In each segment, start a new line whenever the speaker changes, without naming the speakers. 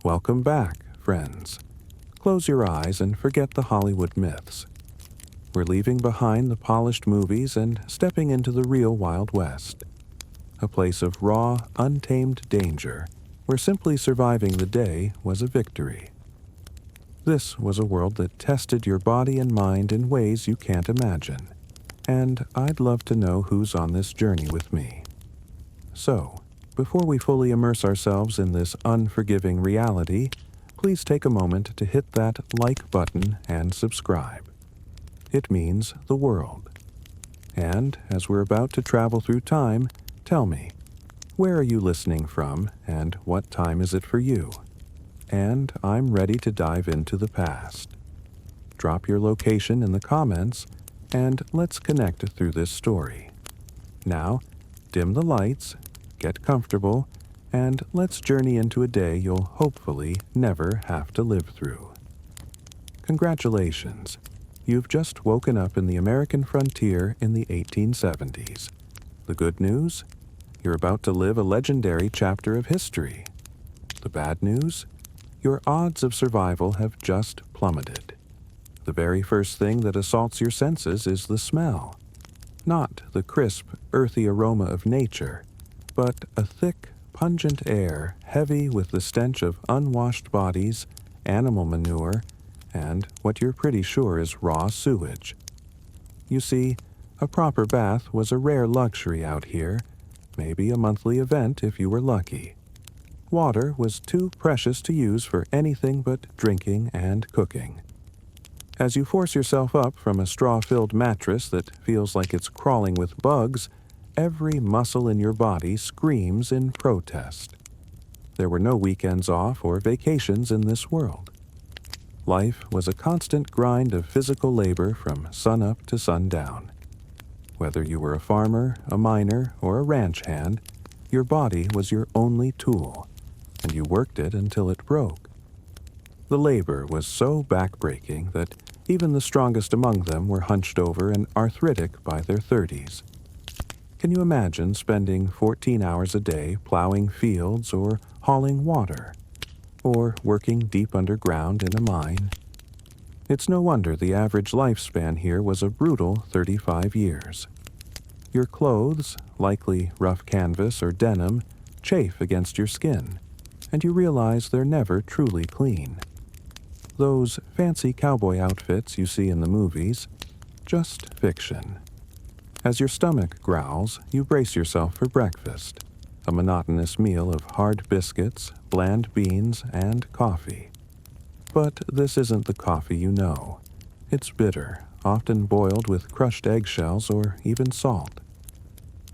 Welcome back, friends. Close your eyes and forget the Hollywood myths. We're leaving behind the polished movies and stepping into the real Wild West, a place of raw, untamed danger where simply surviving the day was a victory. This was a world that tested your body and mind in ways you can't imagine, and I'd love to know who's on this journey with me. So, before we fully immerse ourselves in this unforgiving reality, please take a moment to hit that like button and subscribe. It means the world. And as we're about to travel through time, tell me, where are you listening from and what time is it for you? And I'm ready to dive into the past. Drop your location in the comments and let's connect through this story. Now, dim the lights, get comfortable, and let's journey into a day you'll hopefully never have to live through. Congratulations, you've just woken up in the American frontier in the 1870s. The good news? You're about to live a legendary chapter of history. The bad news? Your odds of survival have just plummeted. The very first thing that assaults your senses is the smell. Not the crisp, earthy aroma of nature, but a thick, pungent air heavy with the stench of unwashed bodies, animal manure, and what you're pretty sure is raw sewage. You see, a proper bath was a rare luxury out here, maybe a monthly event if you were lucky. Water was too precious to use for anything but drinking and cooking. As you force yourself up from a straw-filled mattress that feels like it's crawling with bugs, every muscle in your body screams in protest. There were no weekends off or vacations in this world. Life was a constant grind of physical labor from sunup to sundown. Whether you were a farmer, a miner, or a ranch hand, your body was your only tool, and you worked it until it broke. The labor was so backbreaking that even the strongest among them were hunched over and arthritic by their 30s. Can you imagine spending 14 hours a day plowing fields or hauling water, or working deep underground in a mine? It's no wonder the average lifespan here was a brutal 35 years. Your clothes, likely rough canvas or denim, chafe against your skin, and you realize they're never truly clean. Those fancy cowboy outfits you see in the movies, just fiction. As your stomach growls, you brace yourself for breakfast, a monotonous meal of hard biscuits, bland beans, and coffee. But this isn't the coffee you know. It's bitter, often boiled with crushed eggshells or even salt.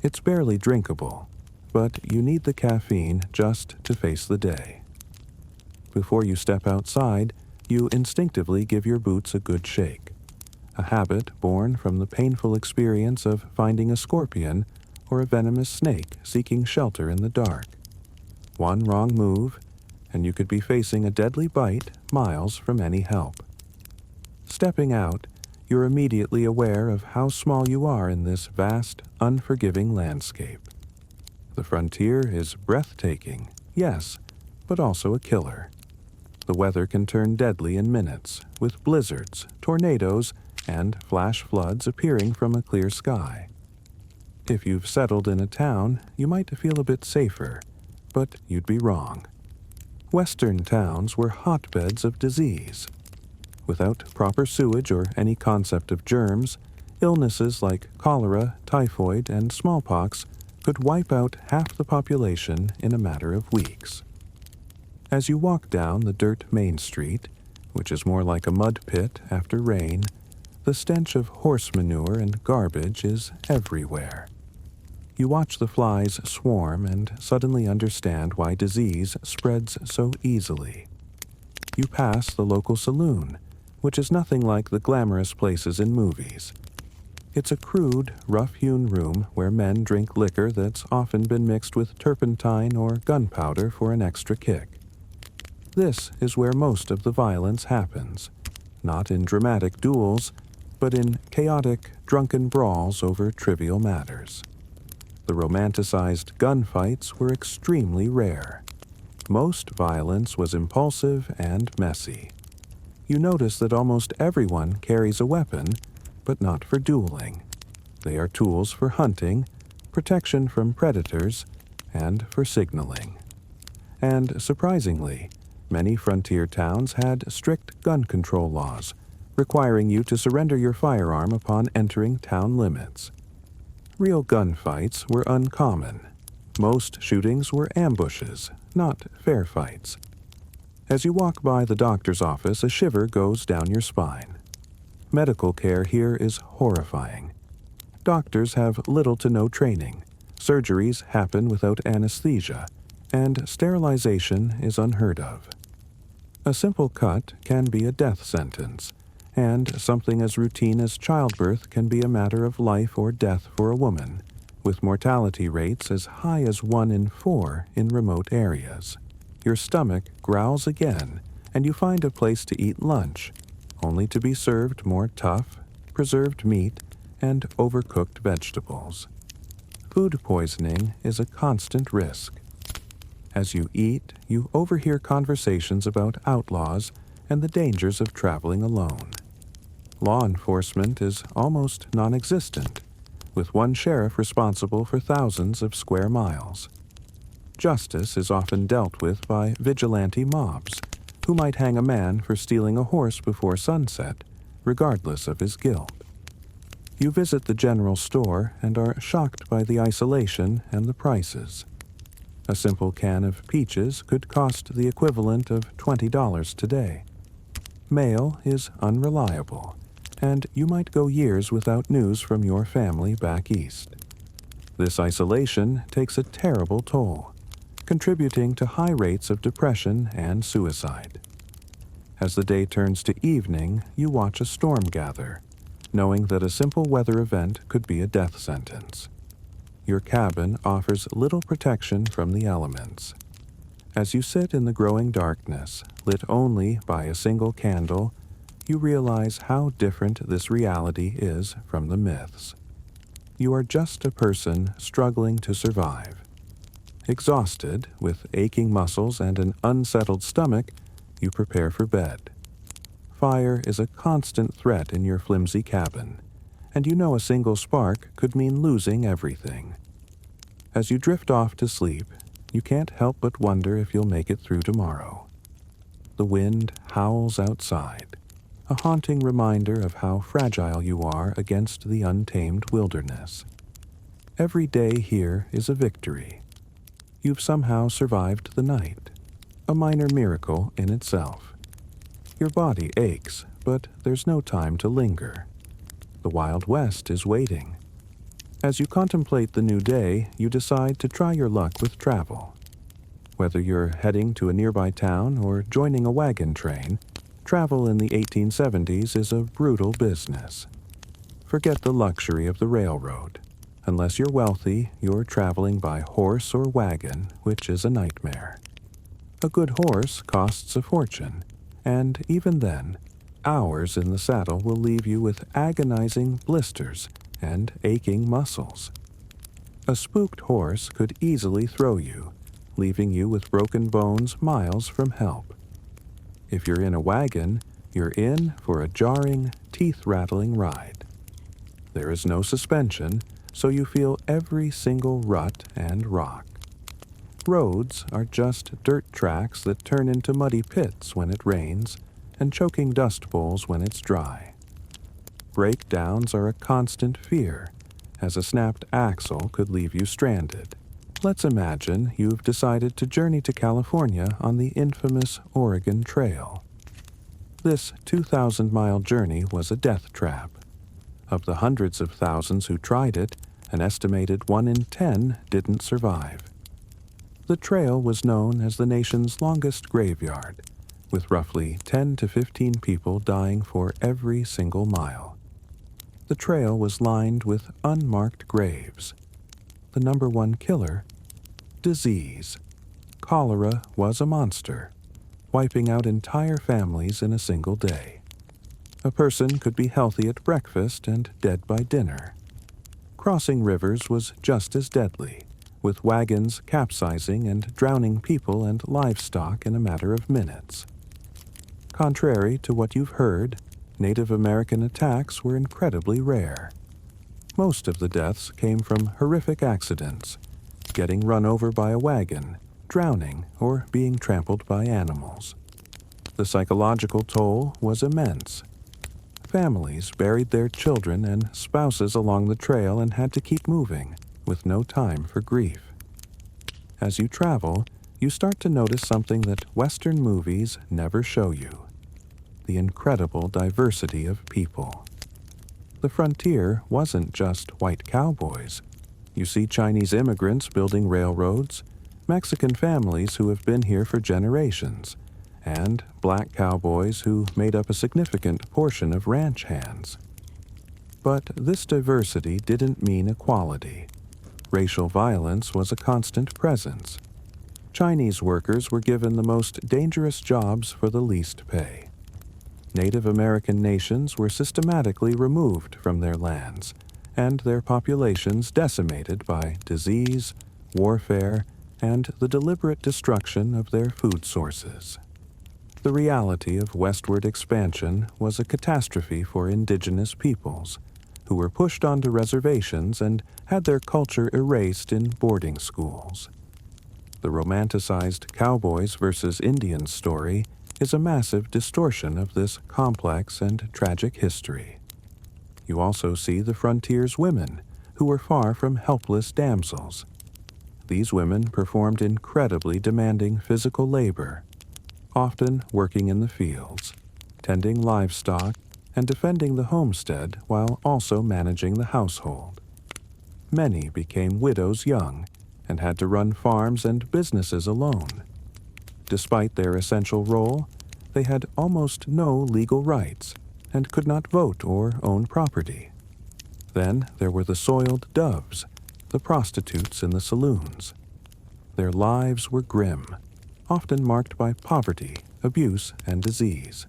It's barely drinkable, but you need the caffeine just to face the day. Before you step outside, you instinctively give your boots a good shake, a habit born from the painful experience of finding a scorpion or a venomous snake seeking shelter in the dark. One wrong move, and you could be facing a deadly bite miles from any help. Stepping out, you're immediately aware of how small you are in this vast, unforgiving landscape. The frontier is breathtaking, yes, but also a killer. The weather can turn deadly in minutes, with blizzards, tornadoes, and flash floods appearing from a clear sky. If you've settled in a town, you might feel a bit safer, but you'd be wrong. Western towns were hotbeds of disease. Without proper sewage or any concept of germs, illnesses like cholera, typhoid, and smallpox could wipe out half the population in a matter of weeks. As you walk down the dirt main street, which is more like a mud pit after rain, the stench of horse manure and garbage is everywhere. You watch the flies swarm and suddenly understand why disease spreads so easily. You pass the local saloon, which is nothing like the glamorous places in movies. It's a crude, rough-hewn room where men drink liquor that's often been mixed with turpentine or gunpowder for an extra kick. This is where most of the violence happens, not in dramatic duels, but in chaotic, drunken brawls over trivial matters. The romanticized gunfights were extremely rare. most violence was impulsive and messy. You notice that almost everyone carries a weapon, but not for dueling. They are tools for hunting, protection from predators, and for signaling. And surprisingly, many frontier towns had strict gun control laws, requiring you to surrender your firearm upon entering town limits. Real gunfights were uncommon. Most shootings were ambushes, not fair fights. As you walk by the doctor's office, a shiver goes down your spine. Medical care here is horrifying. Doctors have little to no training. Surgeries happen without anesthesia, and sterilization is unheard of. A simple cut can be a death sentence, and something as routine as childbirth can be a matter of life or death for a woman, with mortality rates as high as 1 in 4 in remote areas. Your stomach growls again, and you find a place to eat lunch, only to be served more tough, preserved meat, and overcooked vegetables. Food poisoning is a constant risk. As you eat, you overhear conversations about outlaws and the dangers of traveling alone. Law enforcement is almost non-existent, with one sheriff responsible for thousands of square miles. Justice is often dealt with by vigilante mobs, who might hang a man for stealing a horse before sunset, regardless of his guilt. You visit the general store and are shocked by the isolation and the prices. A simple can of peaches could cost the equivalent of $20 today. Mail is unreliable, and you might go years without news from your family back east. This isolation takes a terrible toll, contributing to high rates of depression and suicide. As the day turns to evening, you watch a storm gather, knowing that a simple weather event could be a death sentence. Your cabin offers little protection from the elements. As you sit in the growing darkness, lit only by a single candle, you realize how different this reality is from the myths. You are just a person struggling to survive. Exhausted, with aching muscles and an unsettled stomach, you prepare for bed. Fire is a constant threat in your flimsy cabin, and you know a single spark could mean losing everything. As you drift off to sleep, you can't help but wonder if you'll make it through tomorrow. The wind howls outside, a haunting reminder of how fragile you are against the untamed wilderness. Every day here is a victory. You've somehow survived the night, a minor miracle in itself. Your body aches, but there's no time to linger. The Wild West is waiting. As you contemplate the new day, you decide to try your luck with travel. Whether you're heading to a nearby town or joining a wagon train, travel in the 1870s is a brutal business. Forget the luxury of the railroad. Unless you're wealthy, you're traveling by horse or wagon, which is a nightmare. A good horse costs a fortune, and even then, hours in the saddle will leave you with agonizing blisters and aching muscles. A spooked horse could easily throw you, leaving you with broken bones miles from help. If you're in a wagon, you're in for a jarring, teeth-rattling ride. There is no suspension, so you feel every single rut and rock. Roads are just dirt tracks that turn into muddy pits when it rains and choking dust bowls when it's dry. Breakdowns are a constant fear, as a snapped axle could leave you stranded. Let's imagine you've decided to journey to California on the infamous Oregon Trail. This 2,000-mile journey was a death trap. Of the hundreds of thousands who tried it, an estimated 1 in 10 didn't survive. The trail was known as the nation's longest graveyard, with roughly 10 to 15 people dying for every single mile. The trail was lined with unmarked graves. The number one killer? Disease. Cholera was a monster, wiping out entire families in a single day. A person could be healthy at breakfast and dead by dinner. Crossing rivers was just as deadly, with wagons capsizing and drowning people and livestock in a matter of minutes. Contrary to what you've heard, Native American attacks were incredibly rare. Most of the deaths came from horrific accidents, getting run over by a wagon, drowning, or being trampled by animals. The psychological toll was immense. Families buried their children and spouses along the trail and had to keep moving, with no time for grief. As you travel, you start to notice something that Western movies never show you: the incredible diversity of people. The frontier wasn't just white cowboys. You see Chinese immigrants building railroads, Mexican families who have been here for generations, and black cowboys who made up a significant portion of ranch hands. But this diversity didn't mean equality. Racial violence was a constant presence. Chinese workers were given the most dangerous jobs for the least pay. Native American nations were systematically removed from their lands, and their populations decimated by disease, warfare, and the deliberate destruction of their food sources. The reality of westward expansion was a catastrophe for indigenous peoples, who were pushed onto reservations and had their culture erased in boarding schools. The romanticized cowboys versus Indians story is a massive distortion of this complex and tragic history. You also see the frontier's women, who were far from helpless damsels. These women performed incredibly demanding physical labor, often working in the fields, tending livestock, and defending the homestead while also managing the household. Many became widows young and had to run farms and businesses alone. Despite their essential role, they had almost no legal rights and could not vote or own property. Then there were the soiled doves, the prostitutes in the saloons. Their lives were grim, often marked by poverty, abuse, and disease.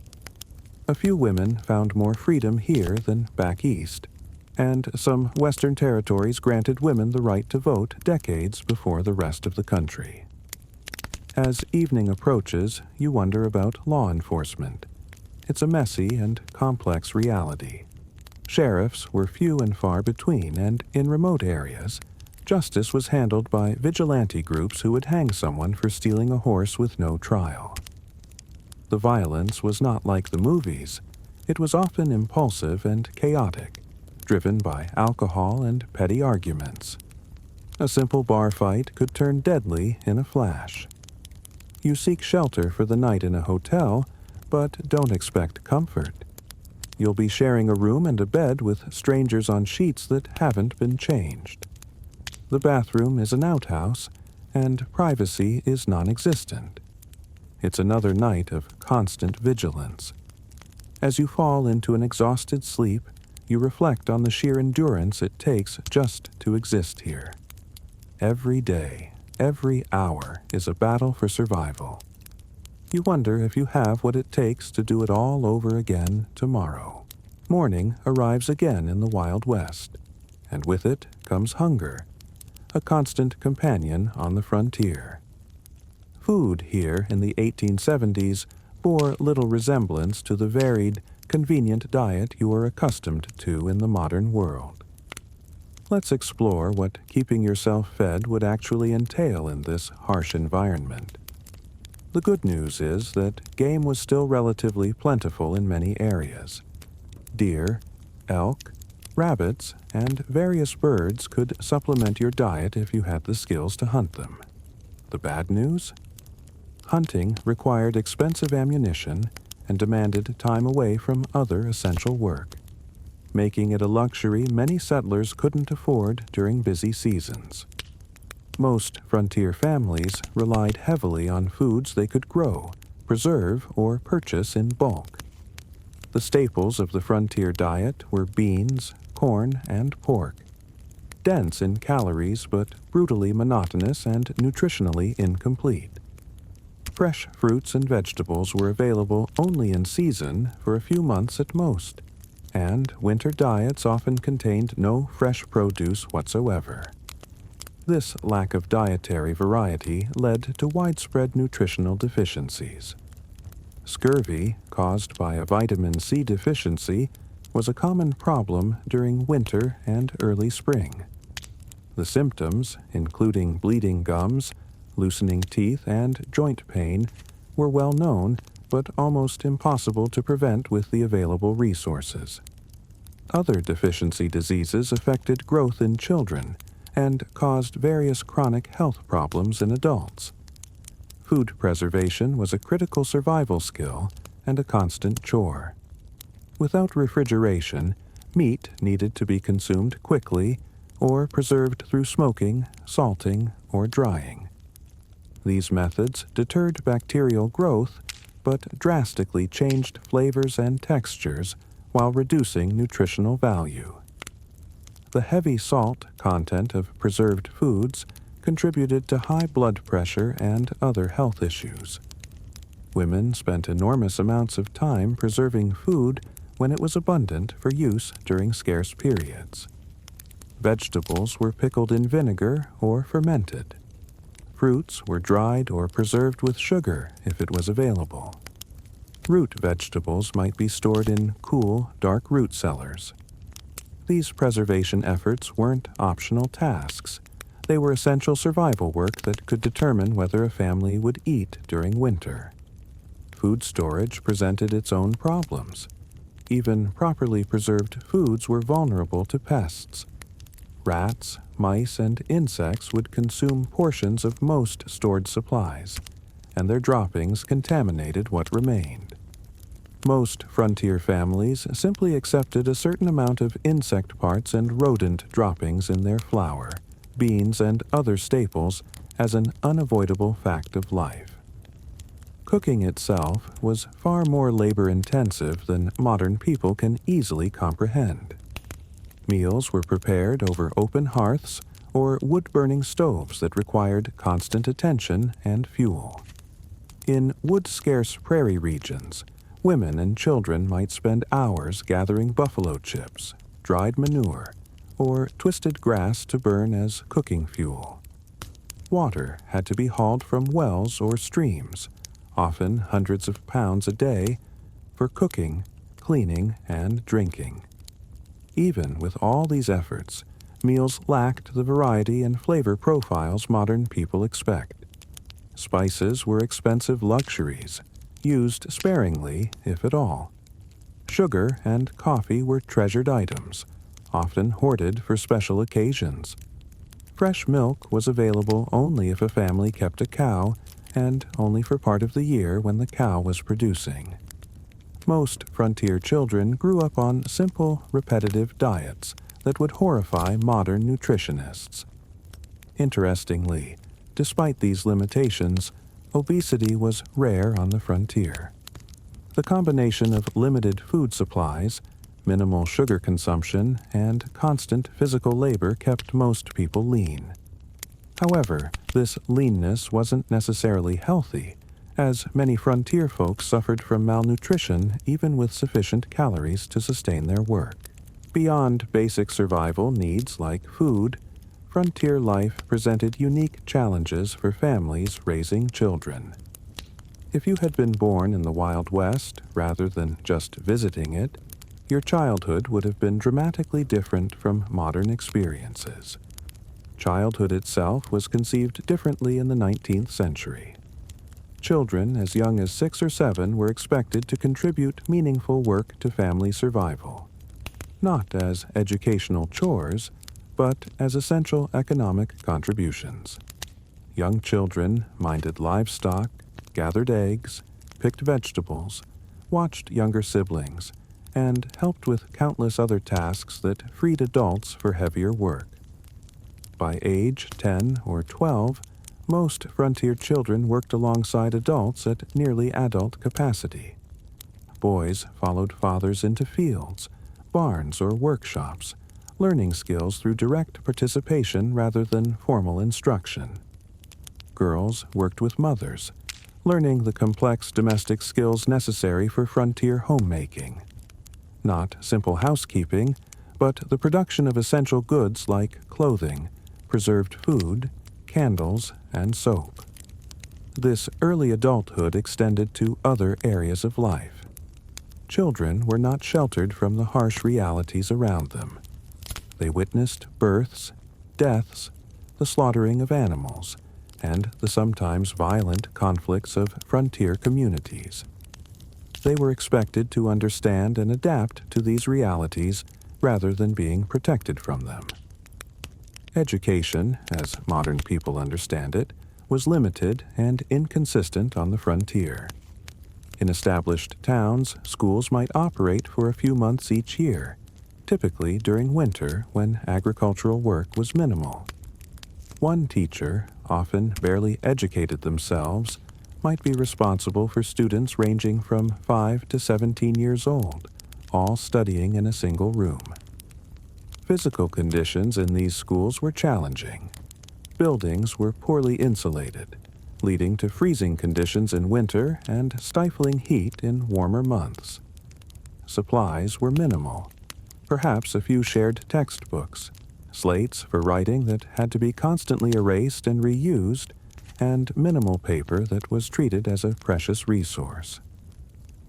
A few women found more freedom here than back east, and some Western territories granted women the right to vote decades before the rest of the country. As evening approaches, you wonder about law enforcement. It's a messy and complex reality. Sheriffs were few and far between, and in remote areas, justice was handled by vigilante groups who would hang someone for stealing a horse with no trial. The violence was not like the movies. It was often impulsive and chaotic, driven by alcohol and petty arguments. A simple bar fight could turn deadly in a flash. You seek shelter for the night in a hotel, but don't expect comfort. You'll be sharing a room and a bed with strangers on sheets that haven't been changed. The bathroom is an outhouse, and privacy is non-existent. It's another night of constant vigilance. As you fall into an exhausted sleep, you reflect on the sheer endurance it takes just to exist here. Every day, every hour is a battle for survival. You wonder if you have what it takes to do it all over again tomorrow. Morning arrives again in the Wild West, and with it comes hunger, a constant companion on the frontier. Food here in the 1870s bore little resemblance to the varied, convenient diet you are accustomed to in the modern world. Let's explore what keeping yourself fed would actually entail in this harsh environment. The good news is that game was still relatively plentiful in many areas. Deer, elk, rabbits, and various birds could supplement your diet if you had the skills to hunt them. The bad news? Hunting required expensive ammunition and demanded time away from other essential work, making it a luxury many settlers couldn't afford during busy seasons. Most frontier families relied heavily on foods they could grow, preserve, or purchase in bulk. The staples of the frontier diet were beans, corn, and pork. Dense in calories but brutally monotonous and nutritionally incomplete. Fresh fruits and vegetables were available only in season for a few months at most, and winter diets often contained no fresh produce whatsoever. This lack of dietary variety led to widespread nutritional deficiencies. Scurvy, caused by a vitamin C deficiency, was a common problem during winter and early spring. The symptoms, including bleeding gums, loosening teeth, and joint pain, were well known but almost impossible to prevent with the available resources. Other deficiency diseases affected growth in children and caused various chronic health problems in adults. Food preservation was a critical survival skill and a constant chore. Without refrigeration, meat needed to be consumed quickly or preserved through smoking, salting, or drying. These methods deterred bacterial growth but drastically changed flavors and textures while reducing nutritional value. The heavy salt content of preserved foods contributed to high blood pressure and other health issues. Women spent enormous amounts of time preserving food when it was abundant for use during scarce periods. Vegetables were pickled in vinegar or fermented. Fruits were dried or preserved with sugar if it was available. Root vegetables might be stored in cool, dark root cellars. These preservation efforts weren't optional tasks. They were essential survival work that could determine whether a family would eat during winter. Food storage presented its own problems. Even properly preserved foods were vulnerable to pests. Rats, mice, and insects would consume portions of most stored supplies, and their droppings contaminated what remained. Most frontier families simply accepted a certain amount of insect parts and rodent droppings in their flour, beans, and other staples as an unavoidable fact of life. Cooking itself was far more labor-intensive than modern people can easily comprehend. Meals were prepared over open hearths or wood-burning stoves that required constant attention and fuel. In wood-scarce prairie regions, women and children might spend hours gathering buffalo chips, dried manure, or twisted grass to burn as cooking fuel. Water had to be hauled from wells or streams, often hundreds of pounds a day, for cooking, cleaning, and drinking. Even with all these efforts, meals lacked the variety and flavor profiles modern people expect. Spices were expensive luxuries, used sparingly, if at all. Sugar and coffee were treasured items, often hoarded for special occasions. Fresh milk was available only if a family kept a cow, and only for part of the year when the cow was producing. Most frontier children grew up on simple, repetitive diets that would horrify modern nutritionists. Interestingly, despite these limitations, obesity was rare on the frontier. The combination of limited food supplies, minimal sugar consumption, and constant physical labor kept most people lean. However, this leanness wasn't necessarily healthy, as many frontier folks suffered from malnutrition even with sufficient calories to sustain their work. Beyond basic survival needs like food, frontier life presented unique challenges for families raising children. If you had been born in the Wild West rather than just visiting it, your childhood would have been dramatically different from modern experiences. Childhood itself was conceived differently in the 19th century. Children as young as 6 or 7 were expected to contribute meaningful work to family survival, not as educational chores, but as essential economic contributions. Young children minded livestock, gathered eggs, picked vegetables, watched younger siblings, and helped with countless other tasks that freed adults for heavier work. By age 10 or 12, most frontier children worked alongside adults at nearly adult capacity. Boys followed fathers into fields, barns, or workshops, learning skills through direct participation rather than formal instruction. Girls worked with mothers, learning the complex domestic skills necessary for frontier homemaking. Not simple housekeeping, but the production of essential goods like clothing, preserved food, candles, and soap. This early adulthood extended to other areas of life. Children were not sheltered from the harsh realities around them. They witnessed births, deaths, the slaughtering of animals, and the sometimes violent conflicts of frontier communities. They were expected to understand and adapt to these realities rather than being protected from them. Education, as modern people understand it, was limited and inconsistent on the frontier. In established towns, schools might operate for a few months each year, typically during winter when agricultural work was minimal. One teacher, often barely educated themselves, might be responsible for students ranging from 5 to 17 years old, all studying in a single room. Physical conditions in these schools were challenging. Buildings were poorly insulated, leading to freezing conditions in winter and stifling heat in warmer months. Supplies were minimal, perhaps a few shared textbooks, slates for writing that had to be constantly erased and reused, and minimal paper that was treated as a precious resource.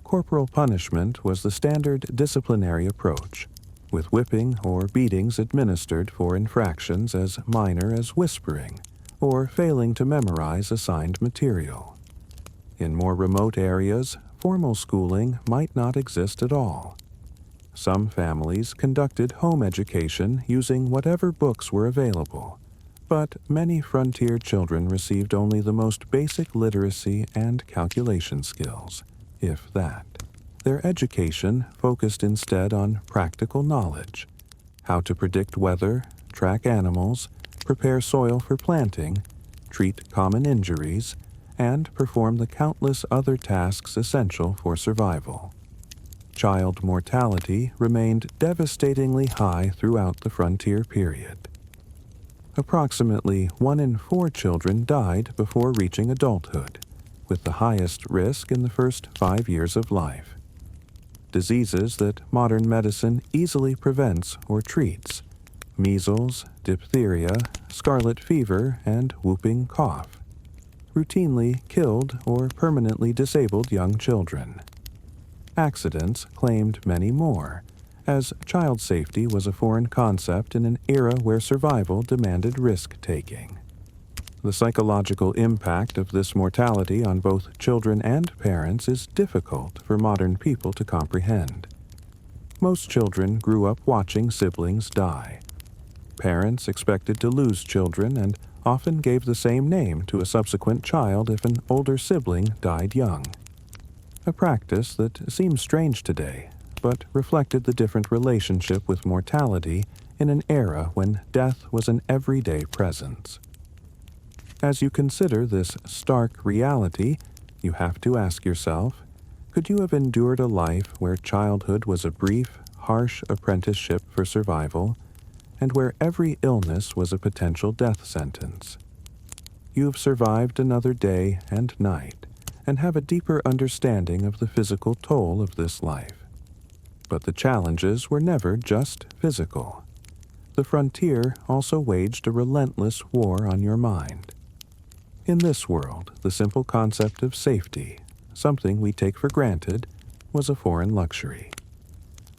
Corporal punishment was the standard disciplinary approach, with whipping or beatings administered for infractions as minor as whispering or failing to memorize assigned material. In more remote areas, formal schooling might not exist at all. Some families conducted home education using whatever books were available, but many frontier children received only the most basic literacy and calculation skills, if that. Their education focused instead on practical knowledge, how to predict weather, track animals, prepare soil for planting, treat common injuries, and perform the countless other tasks essential for survival. Child mortality remained devastatingly high throughout the frontier period. Approximately 1 in 4 children died before reaching adulthood, with the highest risk in the first 5 years of life. Diseases that modern medicine easily prevents or treats: measles, diphtheria, scarlet fever, and whooping cough, routinely killed or permanently disabled young children. Accidents claimed many more, as child safety was a foreign concept in an era where survival demanded risk-taking. The psychological impact of this mortality on both children and parents is difficult for modern people to comprehend. Most children grew up watching siblings die. Parents expected to lose children and often gave the same name to a subsequent child if an older sibling died young. A practice that seems strange today, but reflected the different relationship with mortality in an era when death was an everyday presence. As you consider this stark reality, you have to ask yourself, could you have endured a life where childhood was a brief, harsh apprenticeship for survival, and where every illness was a potential death sentence? You have survived another day and night, and have a deeper understanding of the physical toll of this life. But the challenges were never just physical. The frontier also waged a relentless war on your mind. In this world, the simple concept of safety, something we take for granted, was a foreign luxury.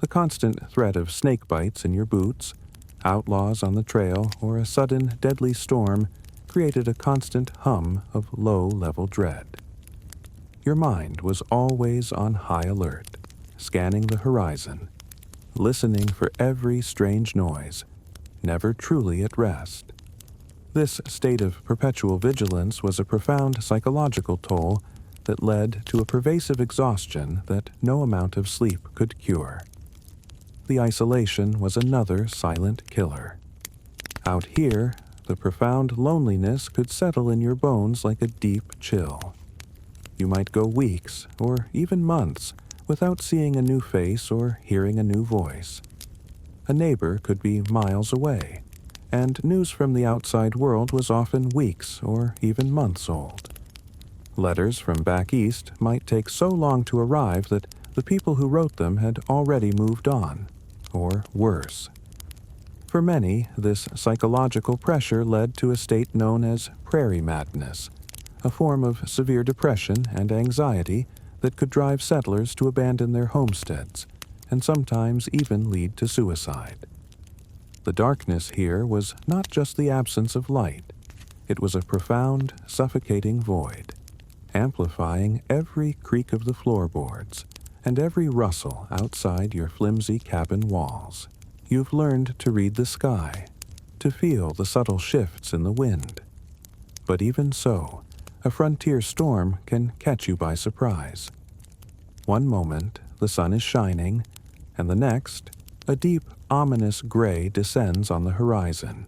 The constant threat of snake bites in your boots, outlaws on the trail, or a sudden deadly storm created a constant hum of low-level dread. Your mind was always on high alert, scanning the horizon, listening for every strange noise, never truly at rest. This state of perpetual vigilance was a profound psychological toll that led to a pervasive exhaustion that no amount of sleep could cure. The isolation was another silent killer. Out here, the profound loneliness could settle in your bones like a deep chill. You might go weeks, or even months, without seeing a new face or hearing a new voice. A neighbor could be miles away, and news from the outside world was often weeks or even months old. Letters from back east might take so long to arrive that the people who wrote them had already moved on, or worse. For many, this psychological pressure led to a state known as prairie madness, a form of severe depression and anxiety that could drive settlers to abandon their homesteads and sometimes even lead to suicide. The darkness here was not just the absence of light, it was a profound, suffocating void, amplifying every creak of the floorboards and every rustle outside your flimsy cabin walls. You've learned to read the sky, to feel the subtle shifts in the wind. But even so, a frontier storm can catch you by surprise. One moment, the sun is shining, and the next, a deep, ominous gray descends on the horizon.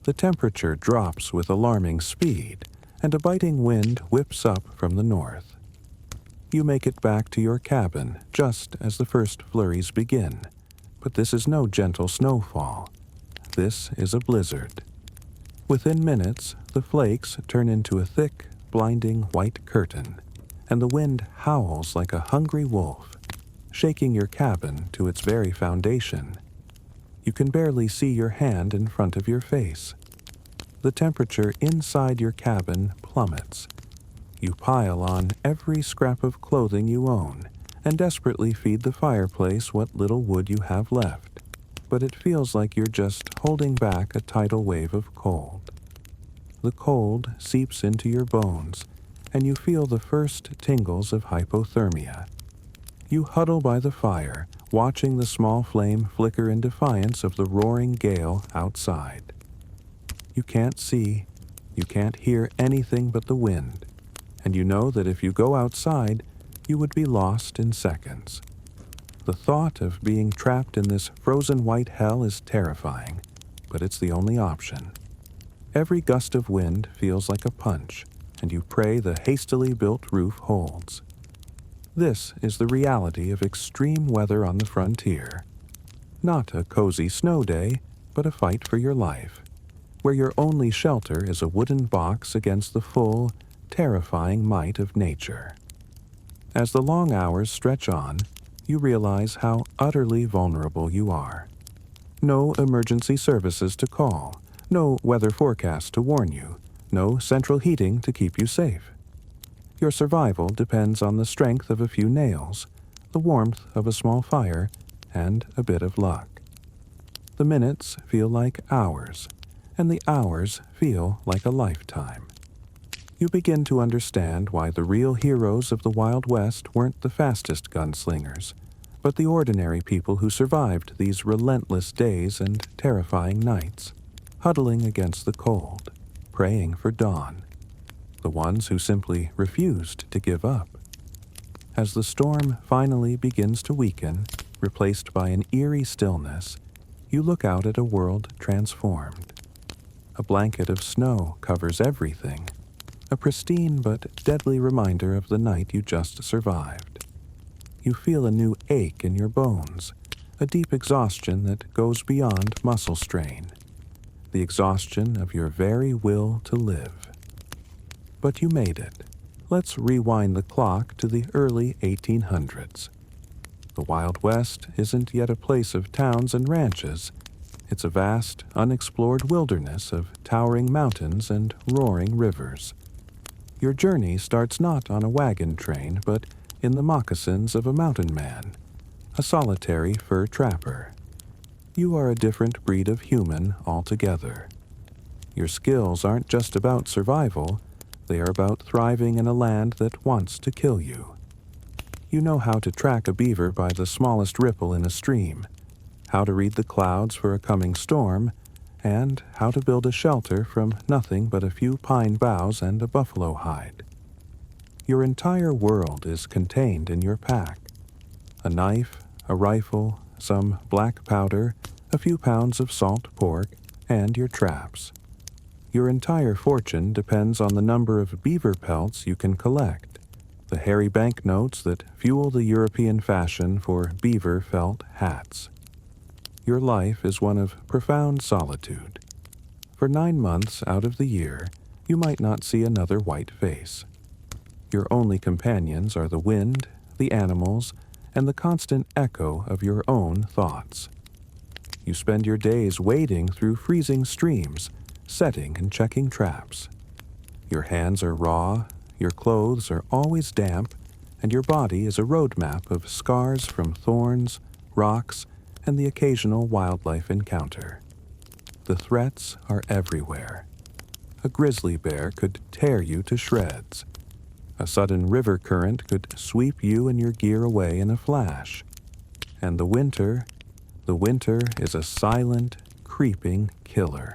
The temperature drops with alarming speed, and a biting wind whips up from the north. You make it back to your cabin just as the first flurries begin, but this is no gentle snowfall. This is a blizzard. Within minutes, the flakes turn into a thick, blinding white curtain, and the wind howls like a hungry wolf, shaking your cabin to its very foundation. You can barely see your hand in front of your face. The temperature inside your cabin plummets. You pile on every scrap of clothing you own and desperately feed the fireplace what little wood you have left, but it feels like you're just holding back a tidal wave of cold. The cold seeps into your bones, and you feel the first tingles of hypothermia. You huddle by the fire, watching the small flame flicker in defiance of the roaring gale outside. You can't see, you can't hear anything but the wind, and you know that if you go outside, you would be lost in seconds. The thought of being trapped in this frozen white hell is terrifying, but it's the only option. Every gust of wind feels like a punch, and you pray the hastily built roof holds. This is the reality of extreme weather on the frontier. Not a cozy snow day, but a fight for your life, where your only shelter is a wooden box against the full, terrifying might of nature. As the long hours stretch on, you realize how utterly vulnerable you are. No emergency services to call, no weather forecast to warn you, no central heating to keep you safe. Your survival depends on the strength of a few nails, the warmth of a small fire, and a bit of luck. The minutes feel like hours, and the hours feel like a lifetime. You begin to understand why the real heroes of the Wild West weren't the fastest gunslingers, but the ordinary people who survived these relentless days and terrifying nights, huddling against the cold, praying for dawn. The ones who simply refused to give up. As the storm finally begins to weaken, replaced by an eerie stillness, you look out at a world transformed. A blanket of snow covers everything, a pristine but deadly reminder of the night you just survived. You feel a new ache in your bones, a deep exhaustion that goes beyond muscle strain, the exhaustion of your very will to live. But you made it. Let's rewind the clock to the early 1800s. The Wild West isn't yet a place of towns and ranches. It's a vast, unexplored wilderness of towering mountains and roaring rivers. Your journey starts not on a wagon train, but in the moccasins of a mountain man, a solitary fur trapper. You are a different breed of human altogether. Your skills aren't just about survival, they are about thriving in a land that wants to kill you. You know how to track a beaver by the smallest ripple in a stream, how to read the clouds for a coming storm, and how to build a shelter from nothing but a few pine boughs and a buffalo hide. Your entire world is contained in your pack. A knife, a rifle, some black powder, a few pounds of salt pork, and your traps. Your entire fortune depends on the number of beaver pelts you can collect, the hairy banknotes that fuel the European fashion for beaver felt hats. Your life is one of profound solitude. For 9 months out of the year, you might not see another white face. Your only companions are the wind, the animals, and the constant echo of your own thoughts. You spend your days wading through freezing streams, setting and checking traps. Your hands are raw, your clothes are always damp, and your body is a road map of scars from thorns, rocks, and the occasional wildlife encounter. The threats are everywhere. A grizzly bear could tear you to shreds. A sudden river current could sweep you and your gear away in a flash. And the winter is a silent, creeping killer.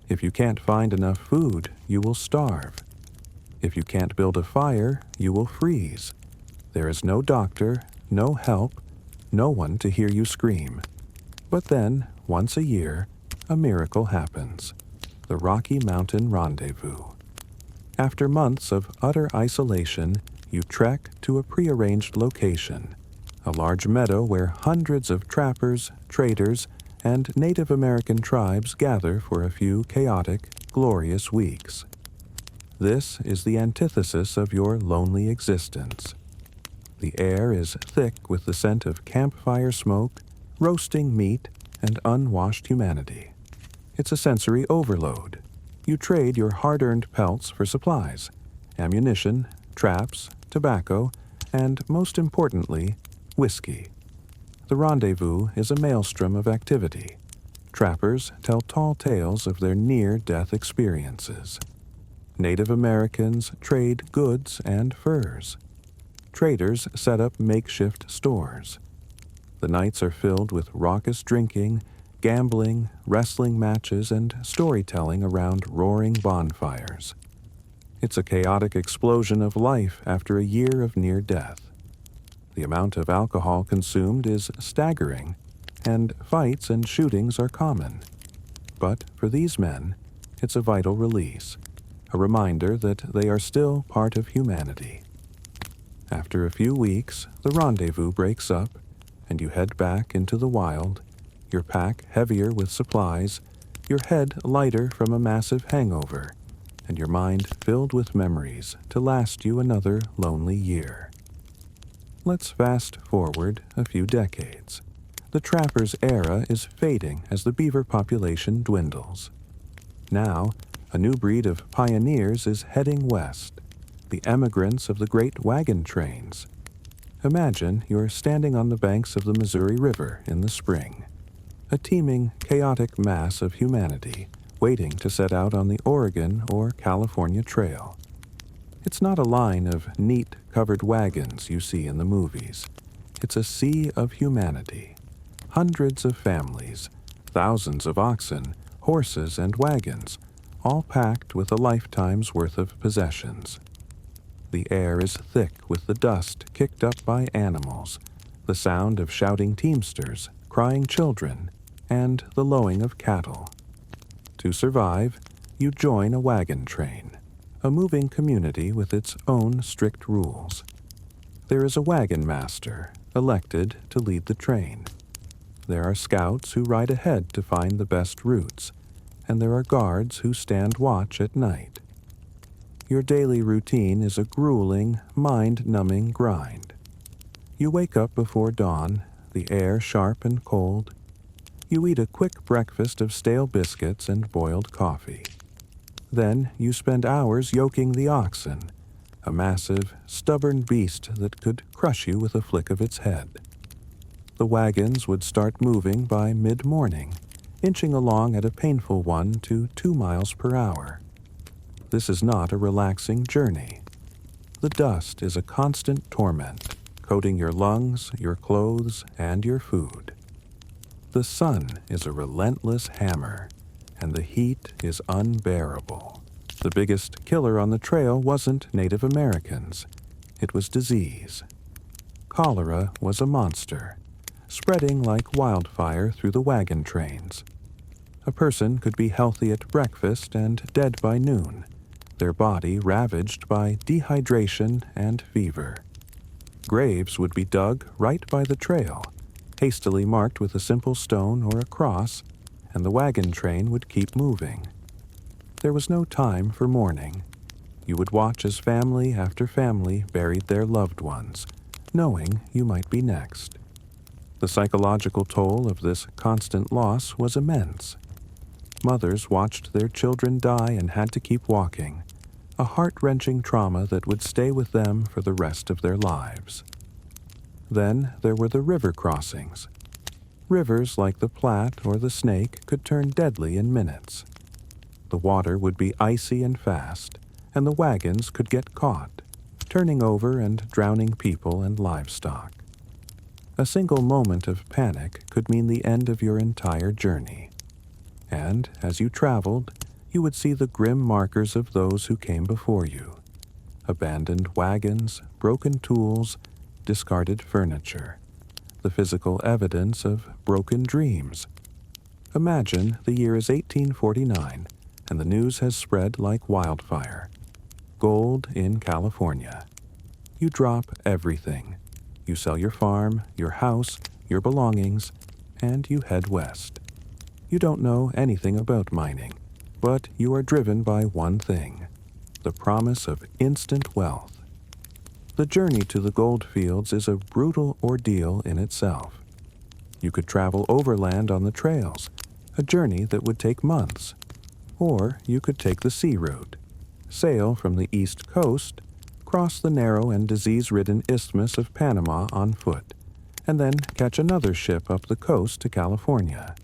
If you can't find enough food, you will starve. If you can't build a fire, you will freeze. There is no doctor, no help, no one to hear you scream. But then, once a year, a miracle happens. The Rocky Mountain Rendezvous. After months of utter isolation, you trek to a prearranged location, a large meadow where hundreds of trappers, traders, and Native American tribes gather for a few chaotic, glorious weeks. This is the antithesis of your lonely existence. The air is thick with the scent of campfire smoke, roasting meat, and unwashed humanity. It's a sensory overload. You trade your hard-earned pelts for supplies, ammunition, traps, tobacco, and, most importantly, whiskey. The rendezvous is a maelstrom of activity. Trappers tell tall tales of their near-death experiences. Native Americans trade goods and furs. Traders set up makeshift stores. The nights are filled with raucous drinking, gambling, wrestling matches, and storytelling around roaring bonfires. It's a chaotic explosion of life after a year of near death. The amount of alcohol consumed is staggering, and fights and shootings are common. But for these men, it's a vital release, a reminder that they are still part of humanity. After a few weeks, the rendezvous breaks up, and you head back into the wild, your pack heavier with supplies, your head lighter from a massive hangover, and your mind filled with memories to last you another lonely year. Let's fast forward a few decades. The trapper's era is fading as the beaver population dwindles. Now, a new breed of pioneers is heading west, the emigrants of the great wagon trains. Imagine you're standing on the banks of the Missouri River in the spring, a teeming, chaotic mass of humanity waiting to set out on the Oregon or California Trail. It's not a line of neat, covered wagons you see in the movies. It's a sea of humanity. Hundreds of families, thousands of oxen, horses, and wagons, all packed with a lifetime's worth of possessions. The air is thick with the dust kicked up by animals, the sound of shouting teamsters, crying children, and the lowing of cattle. To survive, you join a wagon train, a moving community with its own strict rules. There is a wagon master, elected to lead the train. There are scouts who ride ahead to find the best routes, and there are guards who stand watch at night. Your daily routine is a grueling, mind-numbing grind. You wake up before dawn, the air sharp and cold. You eat a quick breakfast of stale biscuits and boiled coffee. Then you spend hours yoking the oxen, a massive, stubborn beast that could crush you with a flick of its head. The wagons would start moving by mid-morning, inching along at a painful 1 to 2 miles per hour. This is not a relaxing journey. The dust is a constant torment, coating your lungs, your clothes, and your food. The sun is a relentless hammer, and the heat is unbearable. The biggest killer on the trail wasn't Native Americans. It was disease. Cholera was a monster, spreading like wildfire through the wagon trains. A person could be healthy at breakfast and dead by noon, their body ravaged by dehydration and fever. Graves would be dug right by the trail, hastily marked with a simple stone or a cross, and the wagon train would keep moving. There was no time for mourning. You would watch as family after family buried their loved ones, knowing you might be next. The psychological toll of this constant loss was immense. Mothers watched their children die and had to keep walking, a heart-wrenching trauma that would stay with them for the rest of their lives. Then there were the river crossings. Rivers like the Platte or the Snake could turn deadly in minutes. The water would be icy and fast, and the wagons could get caught, turning over and drowning people and livestock. A single moment of panic could mean the end of your entire journey. And as you traveled, you would see the grim markers of those who came before you. Abandoned wagons, broken tools, discarded furniture, the physical evidence of broken dreams. Imagine the year is 1849, and the news has spread like wildfire. Gold in California. You drop everything. You sell your farm, your house, your belongings, and you head west. You don't know anything about mining, but you are driven by one thing: the promise of instant wealth. The journey to the gold fields is a brutal ordeal in itself. You could travel overland on the trails, a journey that would take months. Or you could take the sea route, sail from the east coast, cross the narrow and disease-ridden Isthmus of Panama on foot, and then catch another ship up the coast to California.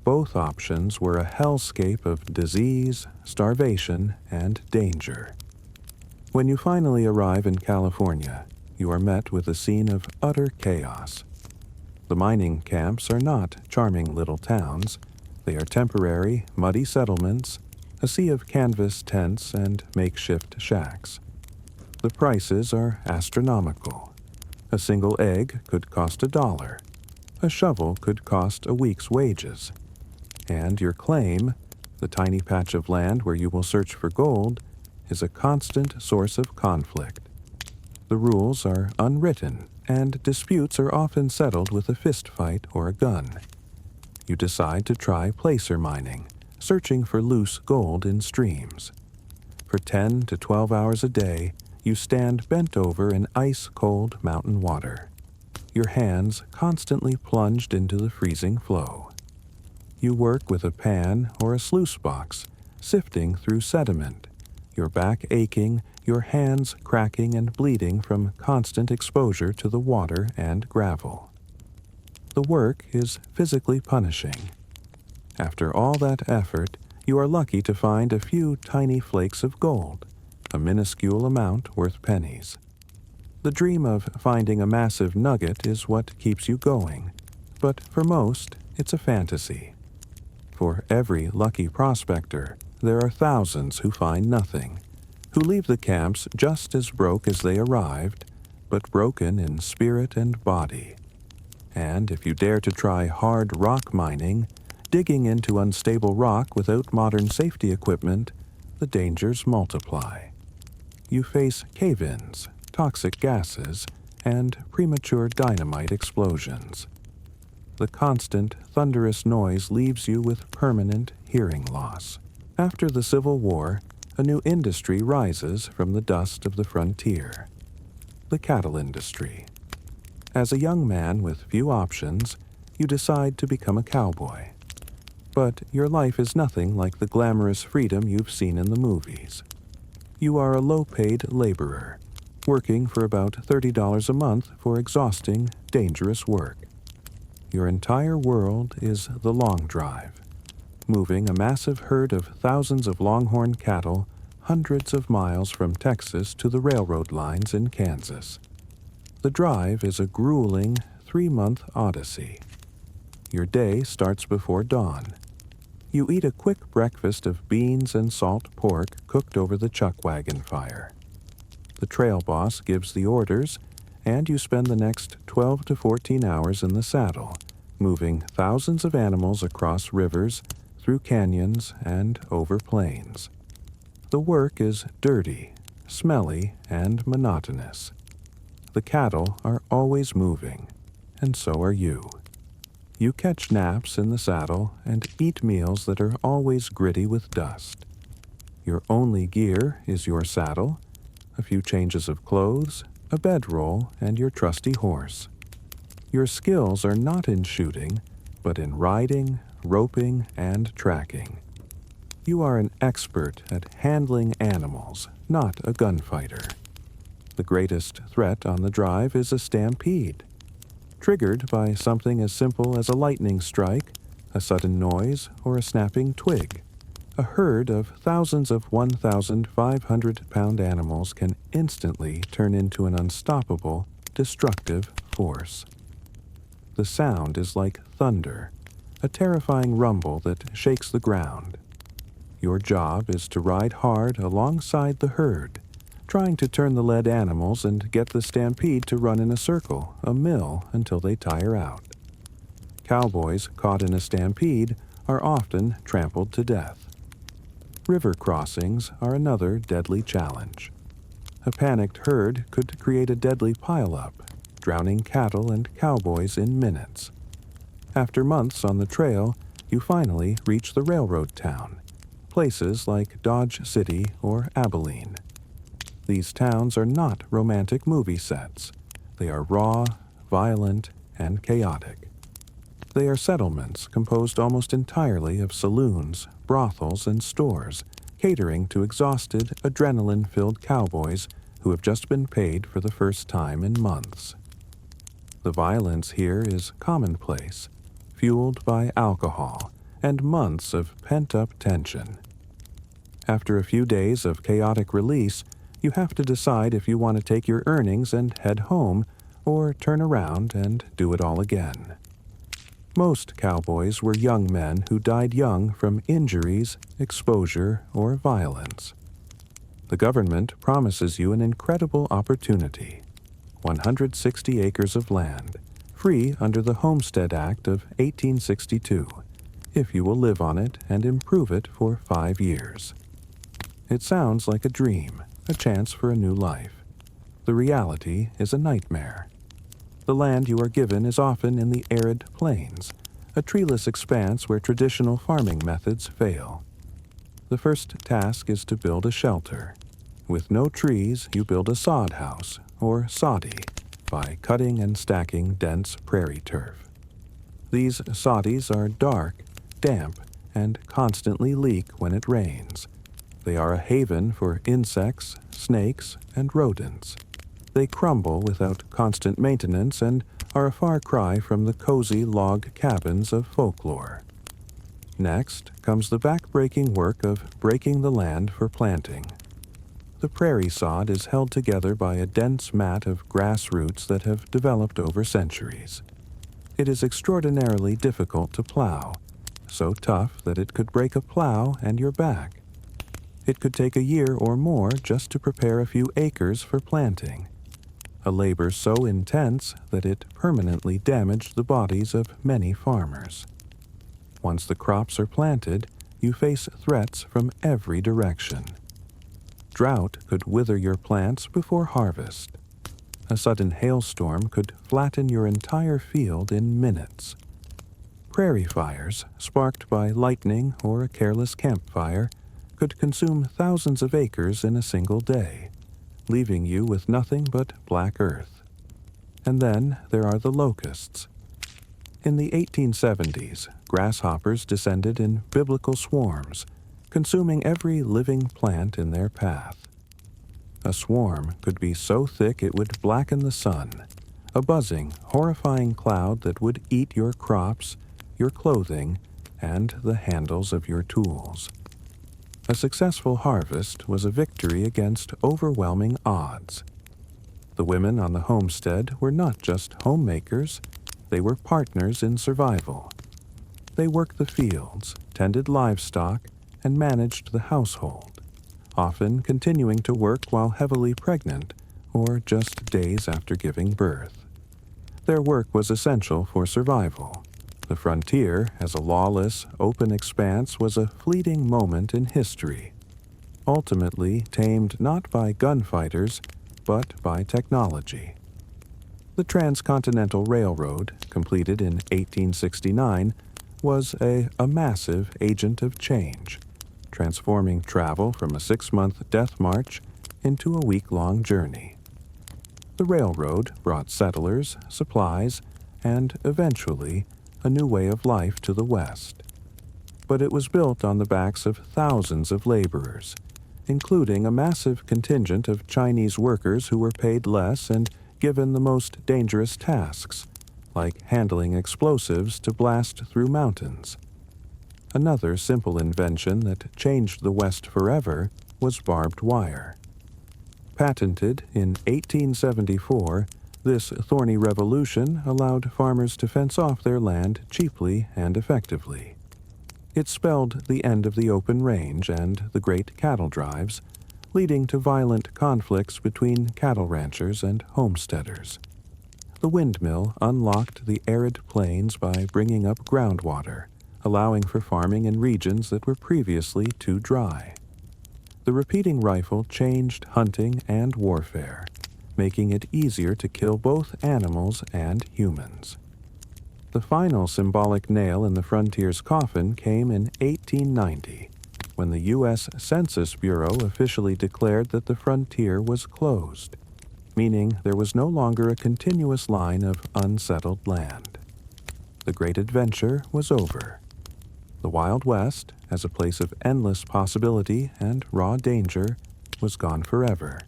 Both options were a hellscape of disease, starvation, and danger. When you finally arrive in California, you are met with a scene of utter chaos. The mining camps are not charming little towns. They are temporary, muddy settlements, a sea of canvas tents and makeshift shacks. The prices are astronomical. A single egg could cost $1. A shovel could cost a week's wages. And your claim, the tiny patch of land where you will search for gold, is a constant source of conflict. The rules are unwritten, and disputes are often settled with a fist fight or a gun. You decide to try placer mining, searching for loose gold in streams. For 10 to 12 hours a day, you stand bent over in ice-cold mountain water, your hands constantly plunged into the freezing flow. You work with a pan or a sluice box, sifting through sediment, your back aching, your hands cracking and bleeding from constant exposure to the water and gravel. The work is physically punishing. After all that effort, you are lucky to find a few tiny flakes of gold, a minuscule amount worth pennies. The dream of finding a massive nugget is what keeps you going, but for most, it's a fantasy. For every lucky prospector, there are thousands who find nothing, who leave the camps just as broke as they arrived, but broken in spirit and body. And if you dare to try hard rock mining, digging into unstable rock without modern safety equipment, the dangers multiply. You face cave-ins, toxic gases, and premature dynamite explosions. The constant, thunderous noise leaves you with permanent hearing loss. After the Civil War, a new industry rises from the dust of the frontier: the cattle industry. As a young man with few options, you decide to become a cowboy. But your life is nothing like the glamorous freedom you've seen in the movies. You are a low-paid laborer, working for about $30 a month for exhausting, dangerous work. Your entire world is the long drive, moving a massive herd of thousands of longhorn cattle hundreds of miles from Texas to the railroad lines in Kansas. The drive is a grueling 3-month odyssey. Your day starts before dawn. You eat a quick breakfast of beans and salt pork cooked over the chuck wagon fire. The trail boss gives the orders, and you spend the next 12 to 14 hours in the saddle, moving thousands of animals across rivers, through canyons, and over plains. The work is dirty, smelly, and monotonous. The cattle are always moving, and so are you. You catch naps in the saddle and eat meals that are always gritty with dust. Your only gear is your saddle, a few changes of clothes, a bedroll, and your trusty horse. Your skills are not in shooting, but in riding, roping, and tracking. You are an expert at handling animals, not a gunfighter. The greatest threat on the drive is a stampede, triggered by something as simple as a lightning strike, a sudden noise, or a snapping twig. A herd of thousands of 1,500-pound animals can instantly turn into an unstoppable, destructive force. The sound is like thunder, a terrifying rumble that shakes the ground. Your job is to ride hard alongside the herd, trying to turn the led animals and get the stampede to run in a circle, a mill, until they tire out. Cowboys caught in a stampede are often trampled to death. River crossings are another deadly challenge. A panicked herd could create a deadly pileup, drowning cattle and cowboys in minutes. After months on the trail, you finally reach the railroad town, places like Dodge City or Abilene. These towns are not romantic movie sets. They are raw, violent, and chaotic. They are settlements composed almost entirely of saloons, brothels, and stores, catering to exhausted, adrenaline-filled cowboys who have just been paid for the first time in months. The violence here is commonplace, fueled by alcohol and months of pent-up tension. After a few days of chaotic release, you have to decide if you want to take your earnings and head home, or turn around and do it all again. Most cowboys were young men who died young from injuries, exposure, or violence. The government promises you an incredible opportunity: 160 acres of land, free under the Homestead Act of 1862, if you will live on it and improve it for 5 years. It sounds like a dream, a chance for a new life. The reality is a nightmare. The land you are given is often in the arid plains, a treeless expanse where traditional farming methods fail. The first task is to build a shelter. With no trees, you build a sod house, or soddy, by cutting and stacking dense prairie turf. These soddies are dark, damp, and constantly leak when it rains. They are a haven for insects, snakes, and rodents. They crumble without constant maintenance and are a far cry from the cozy log cabins of folklore. Next comes the back-breaking work of breaking the land for planting. The prairie sod is held together by a dense mat of grass roots that have developed over centuries. It is extraordinarily difficult to plow, so tough that it could break a plow and your back. It could take a year or more just to prepare a few acres for planting, a labor so intense that it permanently damaged the bodies of many farmers. Once the crops are planted, you face threats from every direction. Drought could wither your plants before harvest. A sudden hailstorm could flatten your entire field in minutes. Prairie fires, sparked by lightning or a careless campfire, could consume thousands of acres in a single day, leaving you with nothing but black earth. And then there are the locusts. In the 1870s, grasshoppers descended in biblical swarms, consuming every living plant in their path. A swarm could be so thick it would blacken the sun, a buzzing, horrifying cloud that would eat your crops, your clothing, and the handles of your tools. A successful harvest was a victory against overwhelming odds. The women on the homestead were not just homemakers, they were partners in survival. They worked the fields, tended livestock, and managed the household, often continuing to work while heavily pregnant or just days after giving birth. Their work was essential for survival. The frontier, as a lawless, open expanse, was a fleeting moment in history, ultimately tamed not by gunfighters, but by technology. The Transcontinental Railroad, completed in 1869, was a massive agent of change, transforming travel from a 6-month death march into a week-long journey. The railroad brought settlers, supplies, and, eventually, a new way of life to the West. But it was built on the backs of thousands of laborers, including a massive contingent of Chinese workers who were paid less and given the most dangerous tasks, like handling explosives to blast through mountains. Another simple invention that changed the West forever was barbed wire. Patented in 1874, this thorny revolution allowed farmers to fence off their land cheaply and effectively. It spelled the end of the open range and the great cattle drives, leading to violent conflicts between cattle ranchers and homesteaders. The windmill unlocked the arid plains by bringing up groundwater, allowing for farming in regions that were previously too dry. The repeating rifle changed hunting and warfare, making it easier to kill both animals and humans. The final symbolic nail in the frontier's coffin came in 1890, when the U.S. Census Bureau officially declared that the frontier was closed, meaning there was no longer a continuous line of unsettled land. The great adventure was over. The Wild West, as a place of endless possibility and raw danger, was gone forever,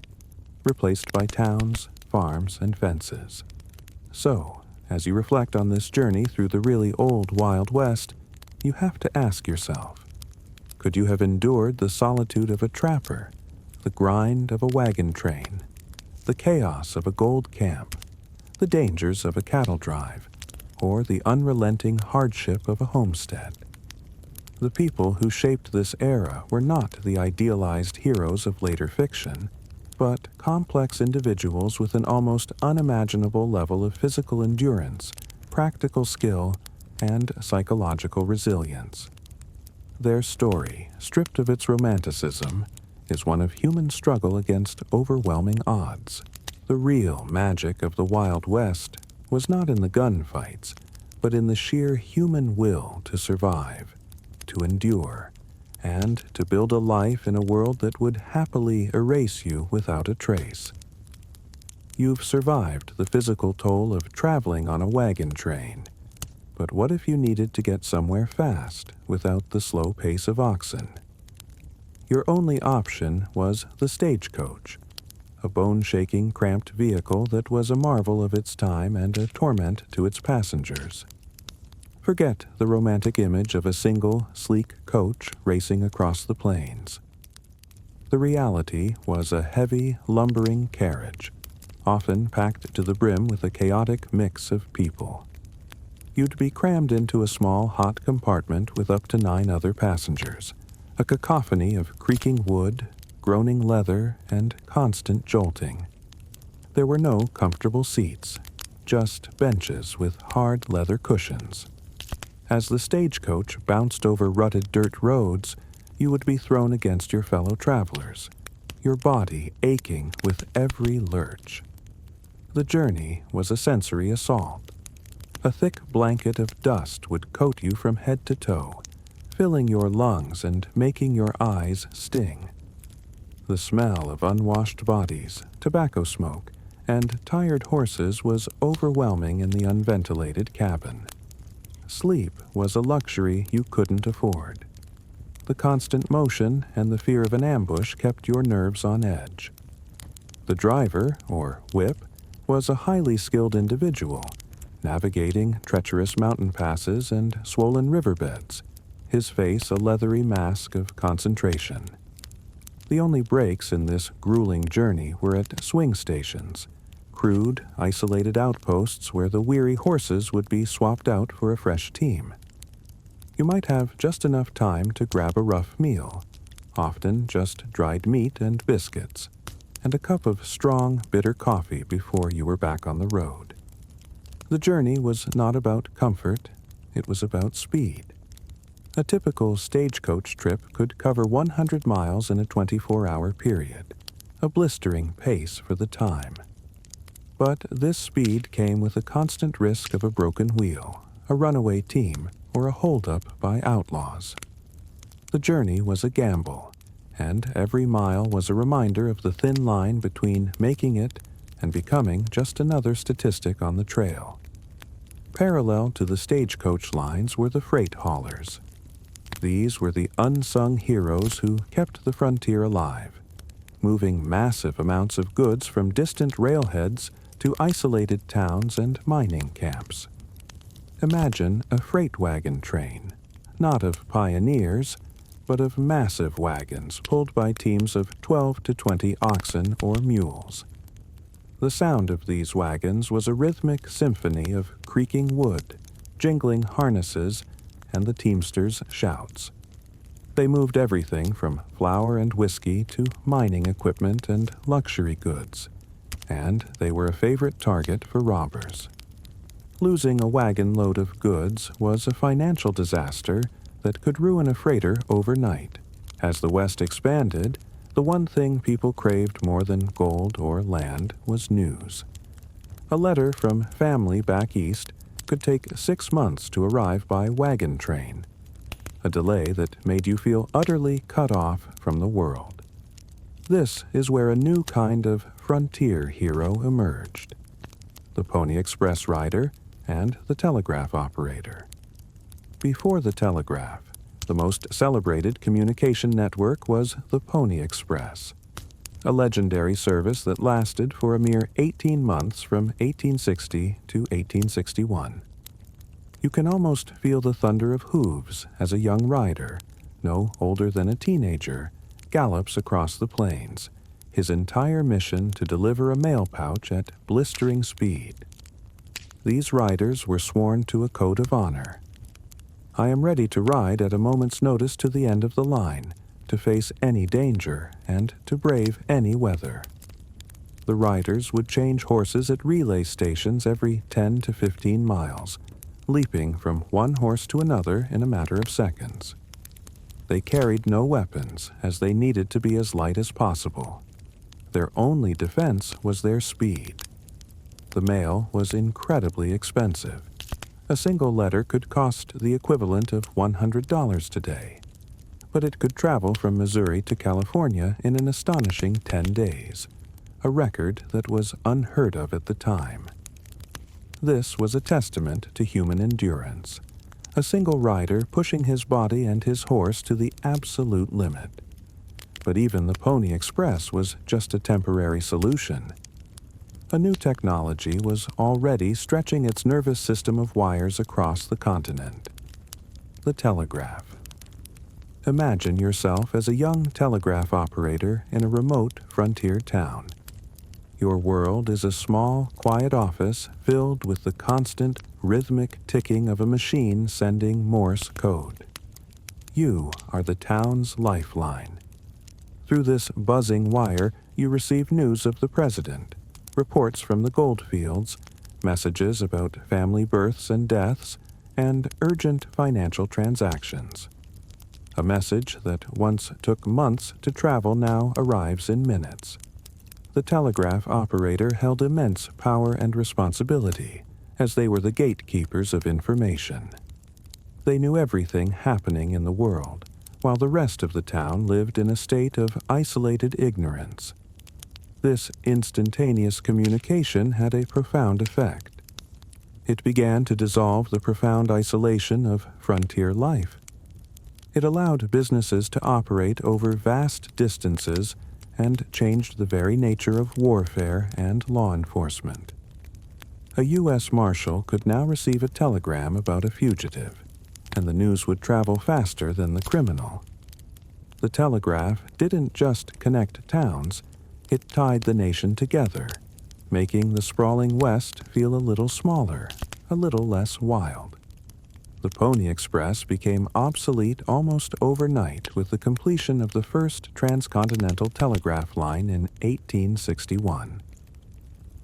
replaced by towns, farms, and fences. So, as you reflect on this journey through the really old Wild West, you have to ask yourself, could you have endured the solitude of a trapper, the grind of a wagon train, the chaos of a gold camp, the dangers of a cattle drive, or the unrelenting hardship of a homestead? The people who shaped this era were not the idealized heroes of later fiction, but complex individuals with an almost unimaginable level of physical endurance, practical skill, and psychological resilience. Their story, stripped of its romanticism, is one of human struggle against overwhelming odds. The real magic of the Wild West was not in the gunfights, but in the sheer human will to survive, to endure, and to build a life in a world that would happily erase you without a trace. You've survived the physical toll of traveling on a wagon train, but what if you needed to get somewhere fast without the slow pace of oxen? Your only option was the stagecoach, a bone-shaking, cramped vehicle that was a marvel of its time and a torment to its passengers. Forget the romantic image of a single, sleek coach racing across the plains. The reality was a heavy, lumbering carriage, often packed to the brim with a chaotic mix of people. You'd be crammed into a small, hot compartment with up to 9 other passengers, a cacophony of creaking wood, groaning leather, and constant jolting. There were no comfortable seats, just benches with hard leather cushions. As the stagecoach bounced over rutted dirt roads, you would be thrown against your fellow travelers, your body aching with every lurch. The journey was a sensory assault. A thick blanket of dust would coat you from head to toe, filling your lungs and making your eyes sting. The smell of unwashed bodies, tobacco smoke, and tired horses was overwhelming in the unventilated cabin. Sleep was a luxury you couldn't afford. The constant motion and the fear of an ambush kept your nerves on edge. The driver, or whip, was a highly skilled individual, navigating treacherous mountain passes and swollen riverbeds, his face a leathery mask of concentration. The only breaks in this grueling journey were at swing stations, crude, isolated outposts where the weary horses would be swapped out for a fresh team. You might have just enough time to grab a rough meal, often just dried meat and biscuits, and a cup of strong, bitter coffee before you were back on the road. The journey was not about comfort, it was about speed. A typical stagecoach trip could cover 100 miles in a 24-hour period, a blistering pace for the time. But this speed came with a constant risk of a broken wheel, a runaway team, or a holdup by outlaws. The journey was a gamble, and every mile was a reminder of the thin line between making it and becoming just another statistic on the trail. Parallel to the stagecoach lines were the freight haulers. These were the unsung heroes who kept the frontier alive, moving massive amounts of goods from distant railheads to isolated towns and mining camps. Imagine a freight wagon train, not of pioneers, but of massive wagons pulled by teams of 12 to 20 oxen or mules. The sound of these wagons was a rhythmic symphony of creaking wood, jingling harnesses, and the teamsters' shouts. They moved everything from flour and whiskey to mining equipment and luxury goods, and they were a favorite target for robbers. Losing a wagon load of goods was a financial disaster that could ruin a freighter overnight. As the West expanded, the one thing people craved more than gold or land was news. A letter from family back east could take 6 months to arrive by wagon train, a delay that made you feel utterly cut off from the world. This is where a new kind of frontier hero emerged: the Pony Express rider and the telegraph operator. Before the telegraph, the most celebrated communication network was the Pony Express, a legendary service that lasted for a mere 18 months from 1860 to 1861. You can almost feel the thunder of hooves as a young rider, no older than a teenager, gallops across the plains, his entire mission to deliver a mail pouch at blistering speed. These riders were sworn to a code of honor. I am ready to ride at a moment's notice to the end of the line, to face any danger, and to brave any weather. The riders would change horses at relay stations every 10 to 15 miles, leaping from one horse to another in a matter of seconds. They carried no weapons, as they needed to be as light as possible. Their only defense was their speed. The mail was incredibly expensive. A single letter could cost the equivalent of $100 today, but it could travel from Missouri to California in an astonishing 10 days, a record that was unheard of at the time. This was a testament to human endurance, a single rider pushing his body and his horse to the absolute limit. But even the Pony Express was just a temporary solution. A new technology was already stretching its nervous system of wires across the continent: the telegraph. Imagine yourself as a young telegraph operator in a remote frontier town. Your world is a small, quiet office filled with the constant, rhythmic ticking of a machine sending Morse code. You are the town's lifeline. Through this buzzing wire, you receive news of the president, reports from the goldfields, messages about family births and deaths, and urgent financial transactions. A message that once took months to travel now arrives in minutes. The telegraph operator held immense power and responsibility, as they were the gatekeepers of information. They knew everything happening in the world, while the rest of the town lived in a state of isolated ignorance. This instantaneous communication had a profound effect. It began to dissolve the profound isolation of frontier life. It allowed businesses to operate over vast distances and changed the very nature of warfare and law enforcement. A U.S. Marshal could now receive a telegram about a fugitive, and the news would travel faster than the criminal. The telegraph didn't just connect towns, it tied the nation together, making the sprawling West feel a little smaller, a little less wild. The Pony Express became obsolete almost overnight with the completion of the first transcontinental telegraph line in 1861.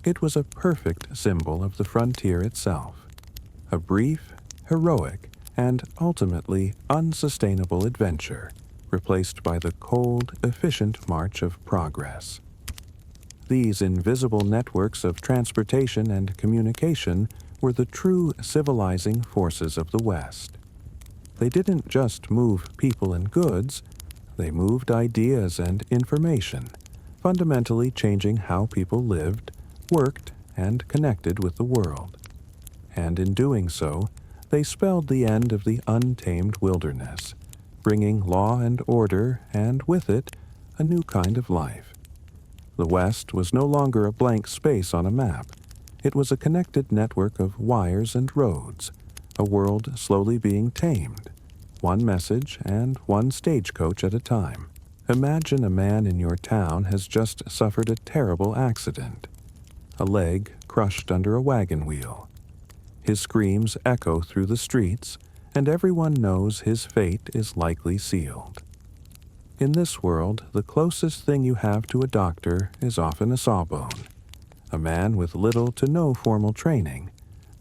It was a perfect symbol of the frontier itself, a brief, heroic, and ultimately unsustainable adventure, replaced by the cold, efficient march of progress. These invisible networks of transportation and communication were the true civilizing forces of the West. They didn't just move people and goods, they moved ideas and information, fundamentally changing how people lived, worked, and connected with the world. and in doing so, they spelled the end of the untamed wilderness, bringing law and order, and with it, a new kind of life. The West was no longer a blank space on a map. It was a connected network of wires and roads, a world slowly being tamed, one message and one stagecoach at a time. Imagine a man in your town has just suffered a terrible accident, a leg crushed under a wagon wheel. His screams echo through the streets, and everyone knows his fate is likely sealed. In this world, the closest thing you have to a doctor is often a sawbone, a man with little to no formal training,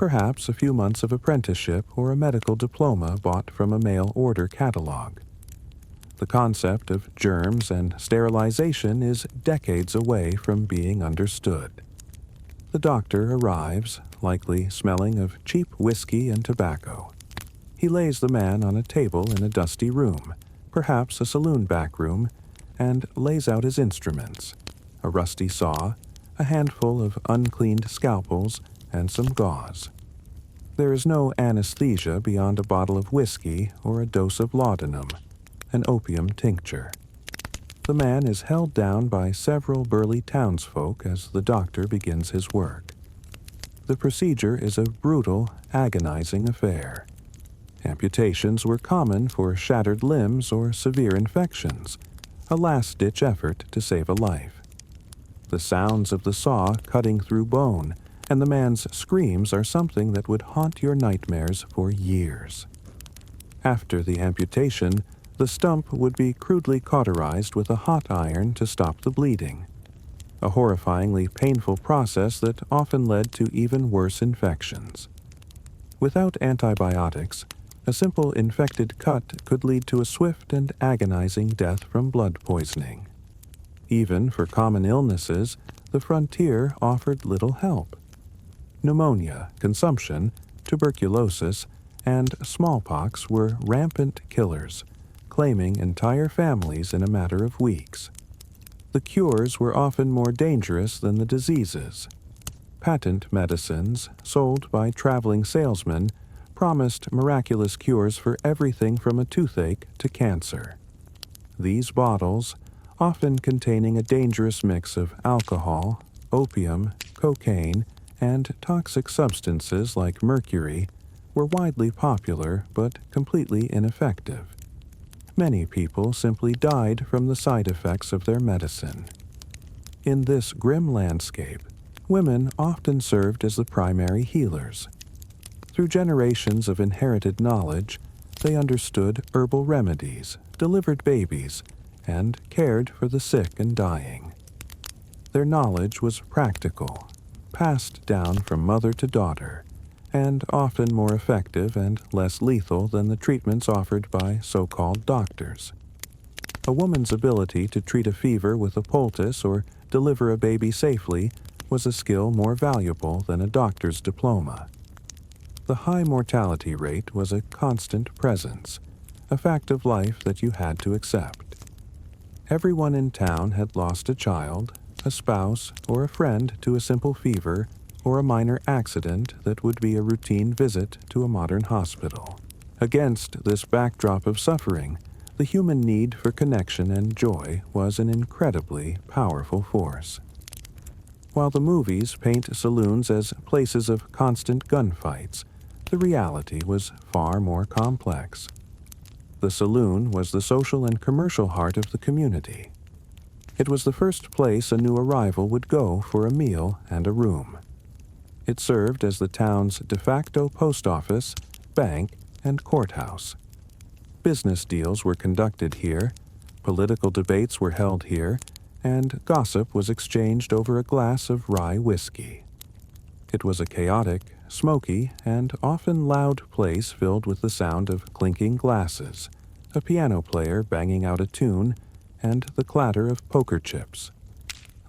perhaps a few months of apprenticeship or a medical diploma bought from a mail-order catalog. The concept of germs and sterilization is decades away from being understood. The doctor arrives, likely smelling of cheap whiskey and tobacco. He lays the man on a table in a dusty room, perhaps a saloon back room, and lays out his instruments, a rusty saw, a handful of uncleaned scalpels, and some gauze. There is no anesthesia beyond a bottle of whiskey or a dose of laudanum, an opium tincture. The man is held down by several burly townsfolk as the doctor begins his work. The procedure is a brutal, agonizing affair. Amputations were common for shattered limbs or severe infections, a last-ditch effort to save a life. The sounds of the saw cutting through bone and the man's screams are something that would haunt your nightmares for years. After the amputation, the stump would be crudely cauterized with a hot iron to stop the bleeding, a horrifyingly painful process that often led to even worse infections. Without antibiotics, a simple infected cut could lead to a swift and agonizing death from blood poisoning. Even for common illnesses, the frontier offered little help. Pneumonia, consumption, tuberculosis, and smallpox were rampant killers, claiming entire families in a matter of weeks. The cures were often more dangerous than the diseases. Patent medicines, sold by traveling salesmen, promised miraculous cures for everything from a toothache to cancer. These bottles, often containing a dangerous mix of alcohol, opium, cocaine, and toxic substances like mercury, were widely popular but completely ineffective. Many people simply died from the side effects of their medicine. In this grim landscape, women often served as the primary healers. Through generations of inherited knowledge, they understood herbal remedies, delivered babies, and cared for the sick and dying. Their knowledge was practical, passed down from mother to daughter, and often more effective and less lethal than the treatments offered by so-called doctors. A woman's ability to treat a fever with a poultice or deliver a baby safely was a skill more valuable than a doctor's diploma. The high mortality rate was a constant presence, a fact of life that you had to accept. Everyone in town had lost a child, a spouse, or a friend to a simple fever or a minor accident that would be a routine visit to a modern hospital. Against this backdrop of suffering, the human need for connection and joy was an incredibly powerful force. While the movies paint saloons as places of constant gunfights, the reality was far more complex. The saloon was the social and commercial heart of the community. It was the first place a new arrival would go for a meal and a room. It served as the town's de facto post office, bank, and courthouse. Business deals were conducted here, political debates were held here, and gossip was exchanged over a glass of rye whiskey. It was a chaotic, smoky, and often loud place filled with the sound of clinking glasses, a piano player banging out a tune, and the clatter of poker chips.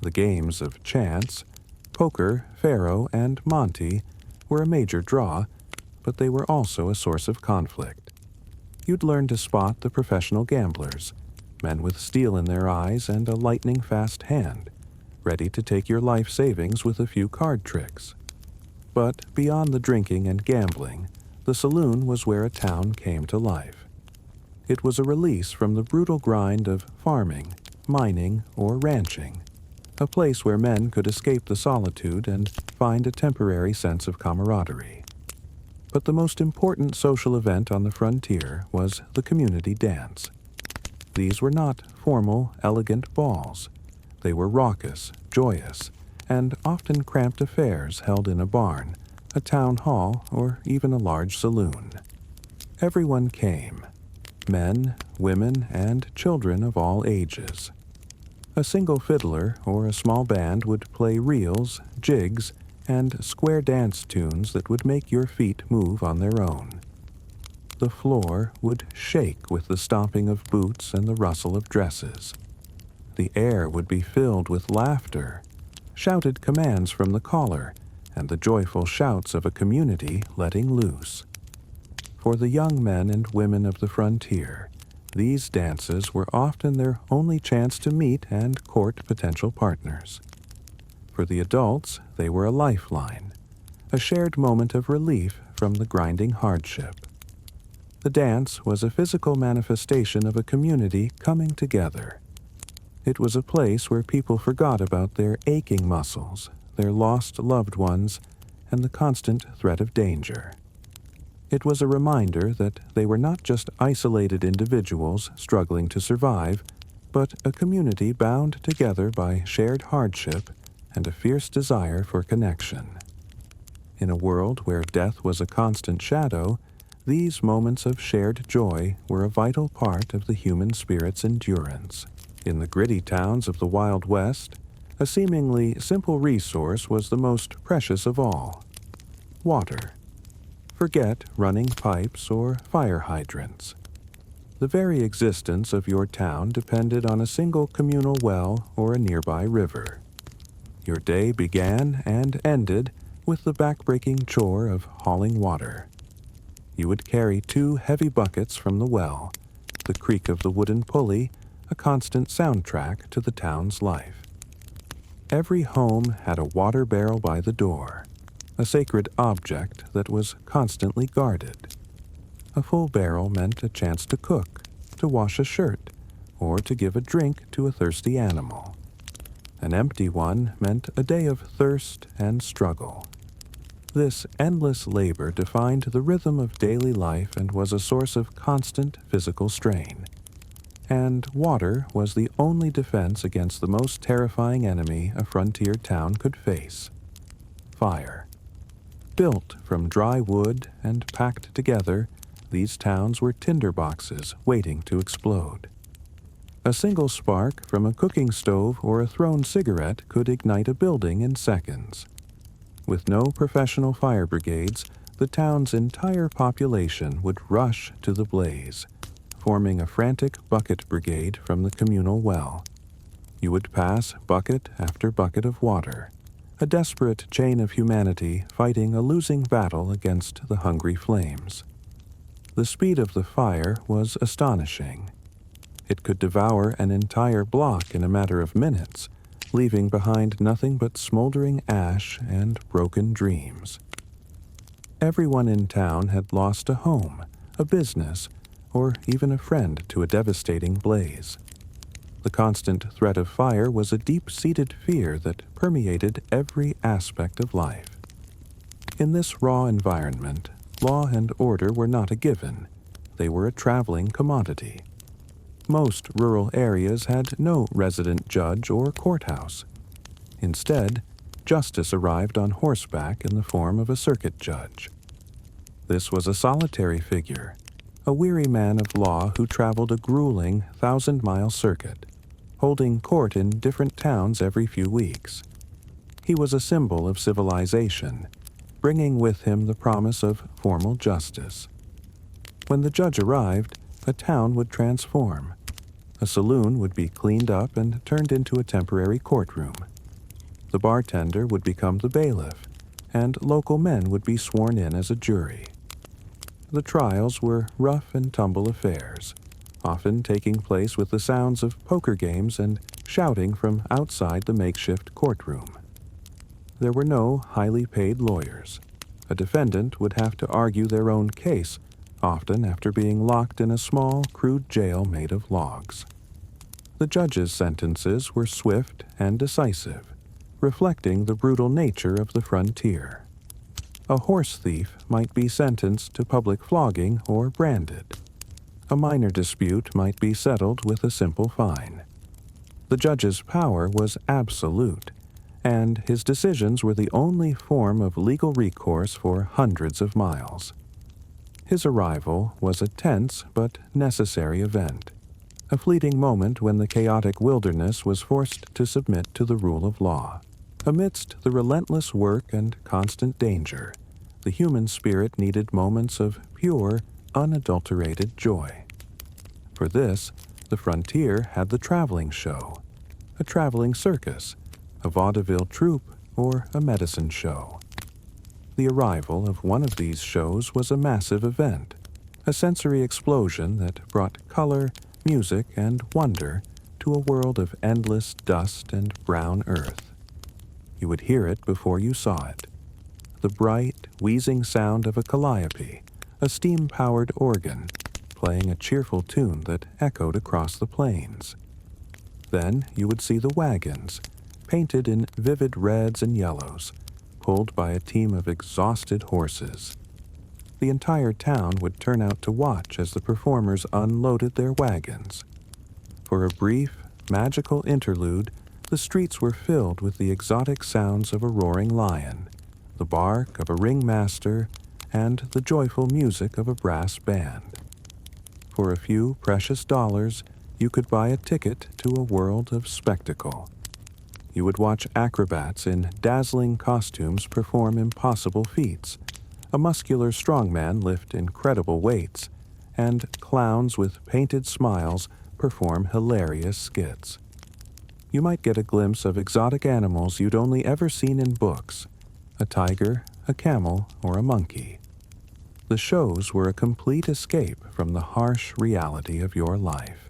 The games of chance, poker, faro, and monte, were a major draw, but they were also a source of conflict. You'd learn to spot the professional gamblers, men with steel in their eyes and a lightning-fast hand, ready to take your life savings with a few card tricks. But beyond the drinking and gambling, the saloon was where a town came to life. It was a release from the brutal grind of farming, mining, or ranching, a place where men could escape the solitude and find a temporary sense of camaraderie. But the most important social event on the frontier was the community dance. These were not formal, elegant balls. They were raucous, joyous, and often cramped affairs held in a barn, a town hall, or even a large saloon. Everyone came, men, women, and children of all ages. A single fiddler or a small band would play reels, jigs, and square dance tunes that would make your feet move on their own. The floor would shake with the stomping of boots and the rustle of dresses. The air would be filled with laughter, shouted commands from the caller, and the joyful shouts of a community letting loose. For the young men and women of the frontier, these dances were often their only chance to meet and court potential partners. For the adults, they were a lifeline, a shared moment of relief from the grinding hardship. The dance was a physical manifestation of a community coming together. It was a place where people forgot about their aching muscles, their lost loved ones, and the constant threat of danger. It was a reminder that they were not just isolated individuals struggling to survive, but a community bound together by shared hardship and a fierce desire for connection. In a world where death was a constant shadow, these moments of shared joy were a vital part of the human spirit's endurance. In the gritty towns of the Wild West, a seemingly simple resource was the most precious of all: water. Forget running pipes or fire hydrants. The very existence of your town depended on a single communal well or a nearby river. Your day began and ended with the backbreaking chore of hauling water. You would carry 2 heavy buckets from the well, the creak of the wooden pulley, a constant soundtrack to the town's life. Every home had a water barrel by the door, a sacred object that was constantly guarded. A full barrel meant a chance to cook, to wash a shirt, or to give a drink to a thirsty animal. An empty one meant a day of thirst and struggle. This endless labor defined the rhythm of daily life and was a source of constant physical strain. And water was the only defense against the most terrifying enemy a frontier town could face: fire. Built from dry wood and packed together, these towns were tinderboxes waiting to explode. A single spark from a cooking stove or a thrown cigarette could ignite a building in seconds. With no professional fire brigades, the town's entire population would rush to the blaze, forming a frantic bucket brigade from the communal well. You would pass bucket after bucket of water, a desperate chain of humanity fighting a losing battle against the hungry flames. The speed of the fire was astonishing. It could devour an entire block in a matter of minutes, leaving behind nothing but smoldering ash and broken dreams. Everyone in town had lost a home, a business, or even a friend to a devastating blaze. The constant threat of fire was a deep-seated fear that permeated every aspect of life. In this raw environment, law and order were not a given. They were a traveling commodity. Most rural areas had no resident judge or courthouse. Instead, justice arrived on horseback in the form of a circuit judge. This was a solitary figure, a weary man of law who traveled a grueling 1,000-mile circuit, holding court in different towns every few weeks. He was a symbol of civilization, bringing with him the promise of formal justice. When the judge arrived, a town would transform. A saloon would be cleaned up and turned into a temporary courtroom. The bartender would become the bailiff, and local men would be sworn in as a jury. The trials were rough and tumble affairs, often taking place with the sounds of poker games and shouting from outside the makeshift courtroom. there were no highly paid lawyers. A defendant would have to argue their own case, often after being locked in a small, crude jail made of logs. The judges' sentences were swift and decisive, reflecting the brutal nature of the frontier. A horse thief might be sentenced to public flogging or branded. A minor dispute might be settled with a simple fine. The judge's power was absolute, and his decisions were the only form of legal recourse for hundreds of miles. His arrival was a tense but necessary event, a fleeting moment when the chaotic wilderness was forced to submit to the rule of law. Amidst the relentless work and constant danger, the human spirit needed moments of pure, unadulterated joy. For this, the frontier had the traveling show, a traveling circus, a vaudeville troupe, or a medicine show. The arrival of one of these shows was a massive event, a sensory explosion that brought color, music, and wonder to a world of endless dust and brown earth. You would hear it before you saw it. The bright, wheezing sound of a calliope, a steam-powered organ, playing a cheerful tune that echoed across the plains. Then you would see the wagons, painted in vivid reds and yellows, pulled by a team of exhausted horses. The entire town would turn out to watch as the performers unloaded their wagons. For a brief, magical interlude, the streets were filled with the exotic sounds of a roaring lion, the bark of a ringmaster, and the joyful music of a brass band. For a few precious dollars, you could buy a ticket to a world of spectacle. You would watch acrobats in dazzling costumes perform impossible feats, a muscular strongman lift incredible weights, and clowns with painted smiles perform hilarious skits. You might get a glimpse of exotic animals you'd only ever seen in books, a tiger, a camel, or a monkey. The shows were a complete escape from the harsh reality of your life.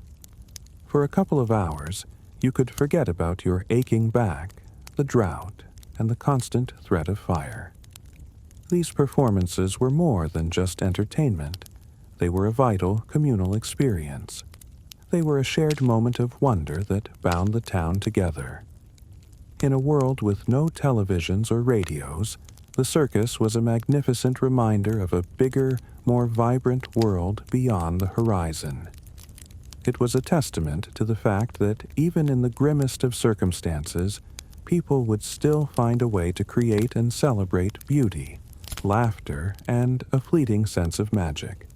For a couple of hours, you could forget about your aching back, the drought, and the constant threat of fire. These performances were more than just entertainment. They were a vital communal experience. They were a shared moment of wonder that bound the town together. In a world with no televisions or radios, the circus was a magnificent reminder of a bigger, more vibrant world beyond the horizon. It was a testament to the fact that even in the grimmest of circumstances, people would still find a way to create and celebrate beauty, laughter, and a fleeting sense of magic.